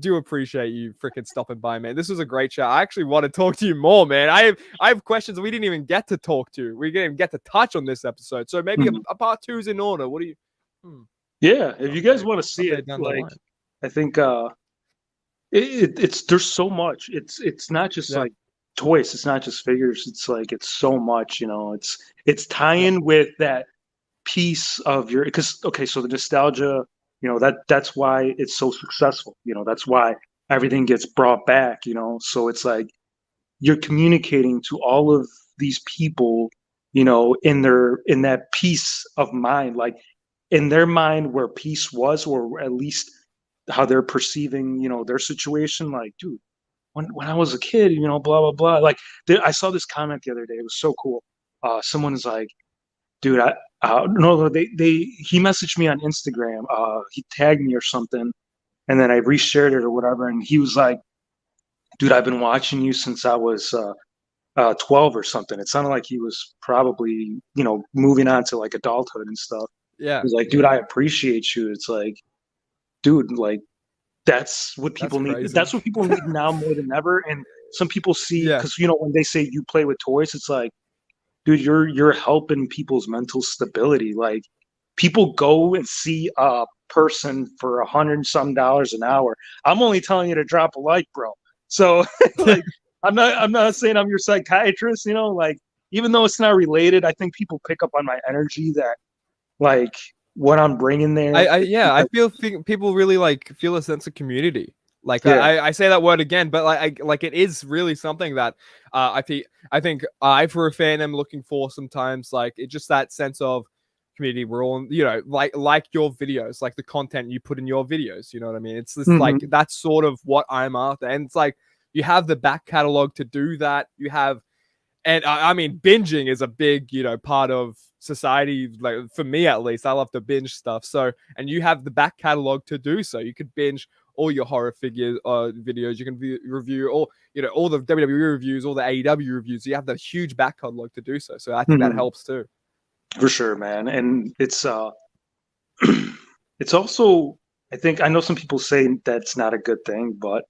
do appreciate you freaking stopping by, man. This was a great chat. I actually want to talk to you more, man. I have questions we didn't even get to talk to. We didn't even get to touch on this episode. So maybe a part 2 is in order. What do you? Yeah, if you guys want to see it, like I think it's there's so much. It's not just like toys. It's not just figures. It's like it's so much. It's tying with that piece of your so the nostalgia. That's why it's so successful. That's why everything gets brought back. So it's like you're communicating to all of these people. In that peace of mind, like. In their mind where peace was, or at least how they're perceiving, their situation. Like, dude, when I was a kid, blah, blah, blah. Like I saw this comment the other day. It was so cool. Someone is like, dude, he messaged me on Instagram. He tagged me or something. And then I reshared it or whatever. And he was like, dude, I've been watching you since I was 12 or something. It sounded like he was probably, moving on to like adulthood and stuff. Yeah. He's like, dude, I appreciate you. It's like, dude, like that's what people need. Crazy. That's what people need now more than ever. And some people see, because when they say you play with toys, it's like, dude, you're helping people's mental stability. Like people go and see a person for $100-some an hour. I'm only telling you to drop a like, bro. So like I'm not saying I'm your psychiatrist, like even though it's not related, I think people pick up on my energy that like what I'm bringing there. I feel people really like feel a sense of community. Like I say that word again, but like it is really something that I think I for a fan am looking for sometimes. Like it's just that sense of community. We're all like your videos, like the content you put in your videos. You know what I mean? It's this like that's sort of what I'm after, and it's like you have the back catalog to do that. You have. And I mean, binging is a big, part of society. Like for me, at least, I love to binge stuff. So, and you have the back catalog to do so. You could binge all your horror figure videos. You can review all, all the WWE reviews, all the AEW reviews. You have the huge back catalog to do so. So I think that helps too. For sure, man. And it's it's also, I know some people say that's not a good thing, but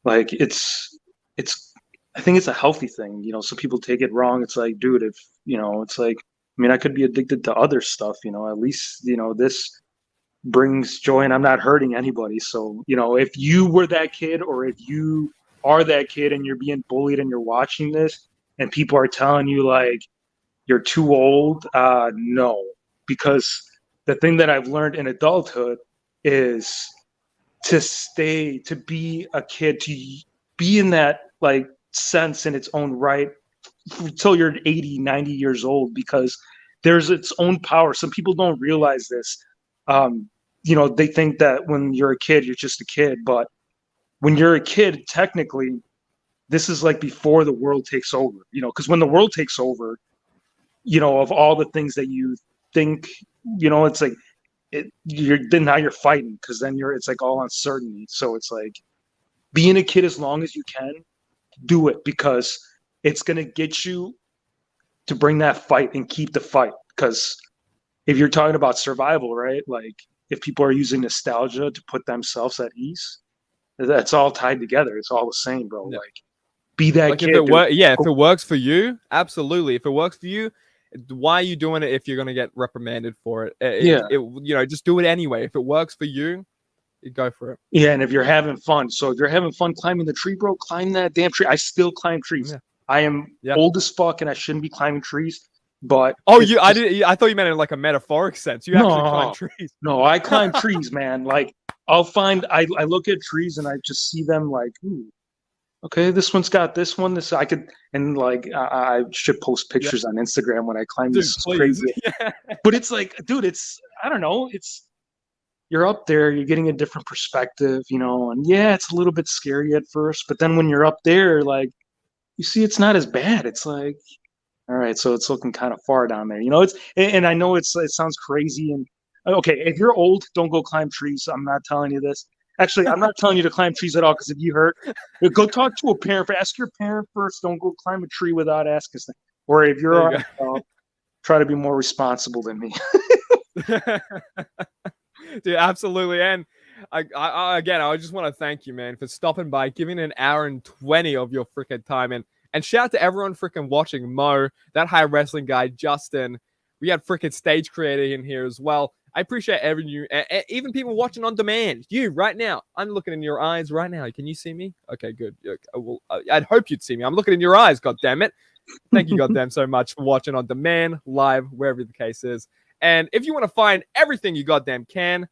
like it's. I think it's a healthy thing. Some people take it wrong. It's like, dude, You know, it's like, I mean, I could be addicted to other stuff, you know, at least, you know, this brings joy and I'm not hurting anybody. So, you know, if you were that kid or if you are that kid and you're being bullied and you're watching this and people are telling you like you're too old, no. Because the thing that I've learned in adulthood is to be a kid, to be in that like sense in its own right until you're 80, 90 years old, because there's its own power. Some people don't realize this. You know, they think that when you're a kid, you're just a kid. But when you're a kid, technically, this is like before the world takes over, you know, because when the world takes over, you know, of all the things that you think, you know, it's like, then now you're fighting because then it's like all uncertainty. So it's like being a kid as long as you can, do it, because it's going to get you to bring that fight and keep the fight. Because if you're talking about survival, right? Like if people are using nostalgia to put themselves at ease, that's all tied together. It's all the same, bro. Yeah. Like be that Like kid. if it works for you, absolutely. If it works for you, why are you doing it if you're gonna get reprimanded for it? You know, just do it anyway. If it works for you, you go for it. Yeah, and if you're having fun, so if you're having fun climbing the tree, bro, climb that damn tree. I still climb trees. Yeah. I am old as fuck, and I shouldn't be climbing trees. But I thought you meant in like a metaphoric sense. You actually climb trees. No, I climb trees, man. Like I look at trees and I just see them like, ooh, okay, this one's got this one. This I could, and like I should post pictures on Instagram when I climb. Dude, this crazy. Yeah. But it's like, dude, it's, I don't know, it's, you're up there, you're getting a different perspective, you know, and yeah, it's a little bit scary at first, but then when you're up there, like, you see, it's not as bad. It's like, all right, so it's looking kind of far down there, you know. It's, and I know it sounds crazy, and okay, if you're old, don't go climb trees. I'm not telling you this. Actually, I'm not telling you to climb trees at all, because if you hurt, go talk to a parent. Ask your parent first. Don't go climb a tree without asking. Or if you're try to be more responsible than me. Dude, absolutely. And I just want to thank you, man, for stopping by, giving an hour and 20 of your freaking time. And shout out to everyone freaking watching. Mo, that high wrestling guy, Justin. We had freaking stage creator in here as well. I appreciate everyone, even people watching on demand. You right now, I'm looking in your eyes right now. Can you see me? Okay, good. Well, I'd hope you'd see me. I'm looking in your eyes. God damn it! Thank you, goddamn, so much for watching on demand, live, wherever the case is. And if you want to find everything you goddamn can,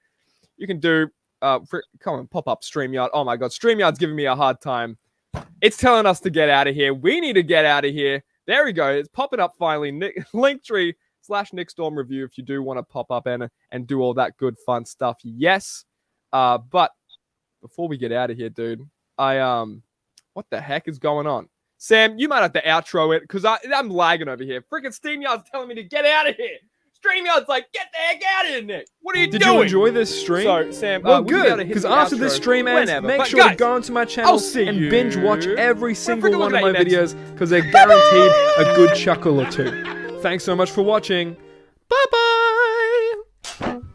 you can do. Come on, pop up StreamYard. Oh my God, StreamYard's giving me a hard time. It's telling us to get out of here. We need to get out of here. There we go. It's popping up finally. Linktree/Nick Storm review if you do want to pop up and do all that good fun stuff. Yes. But before we get out of here, dude, what the heck is going on? Sam, you might have to outro it because I'm lagging over here. Freaking StreamYard's telling me to get out of here. StreamYard's like, get the heck out of here, Nick. What are you doing? Did you enjoy this stream? So, Sam, well, good, because after this stream ends, make sure to go onto my channel and binge watch every single one of my videos, because they're guaranteed a good chuckle or two. Thanks so much for watching. Bye-bye!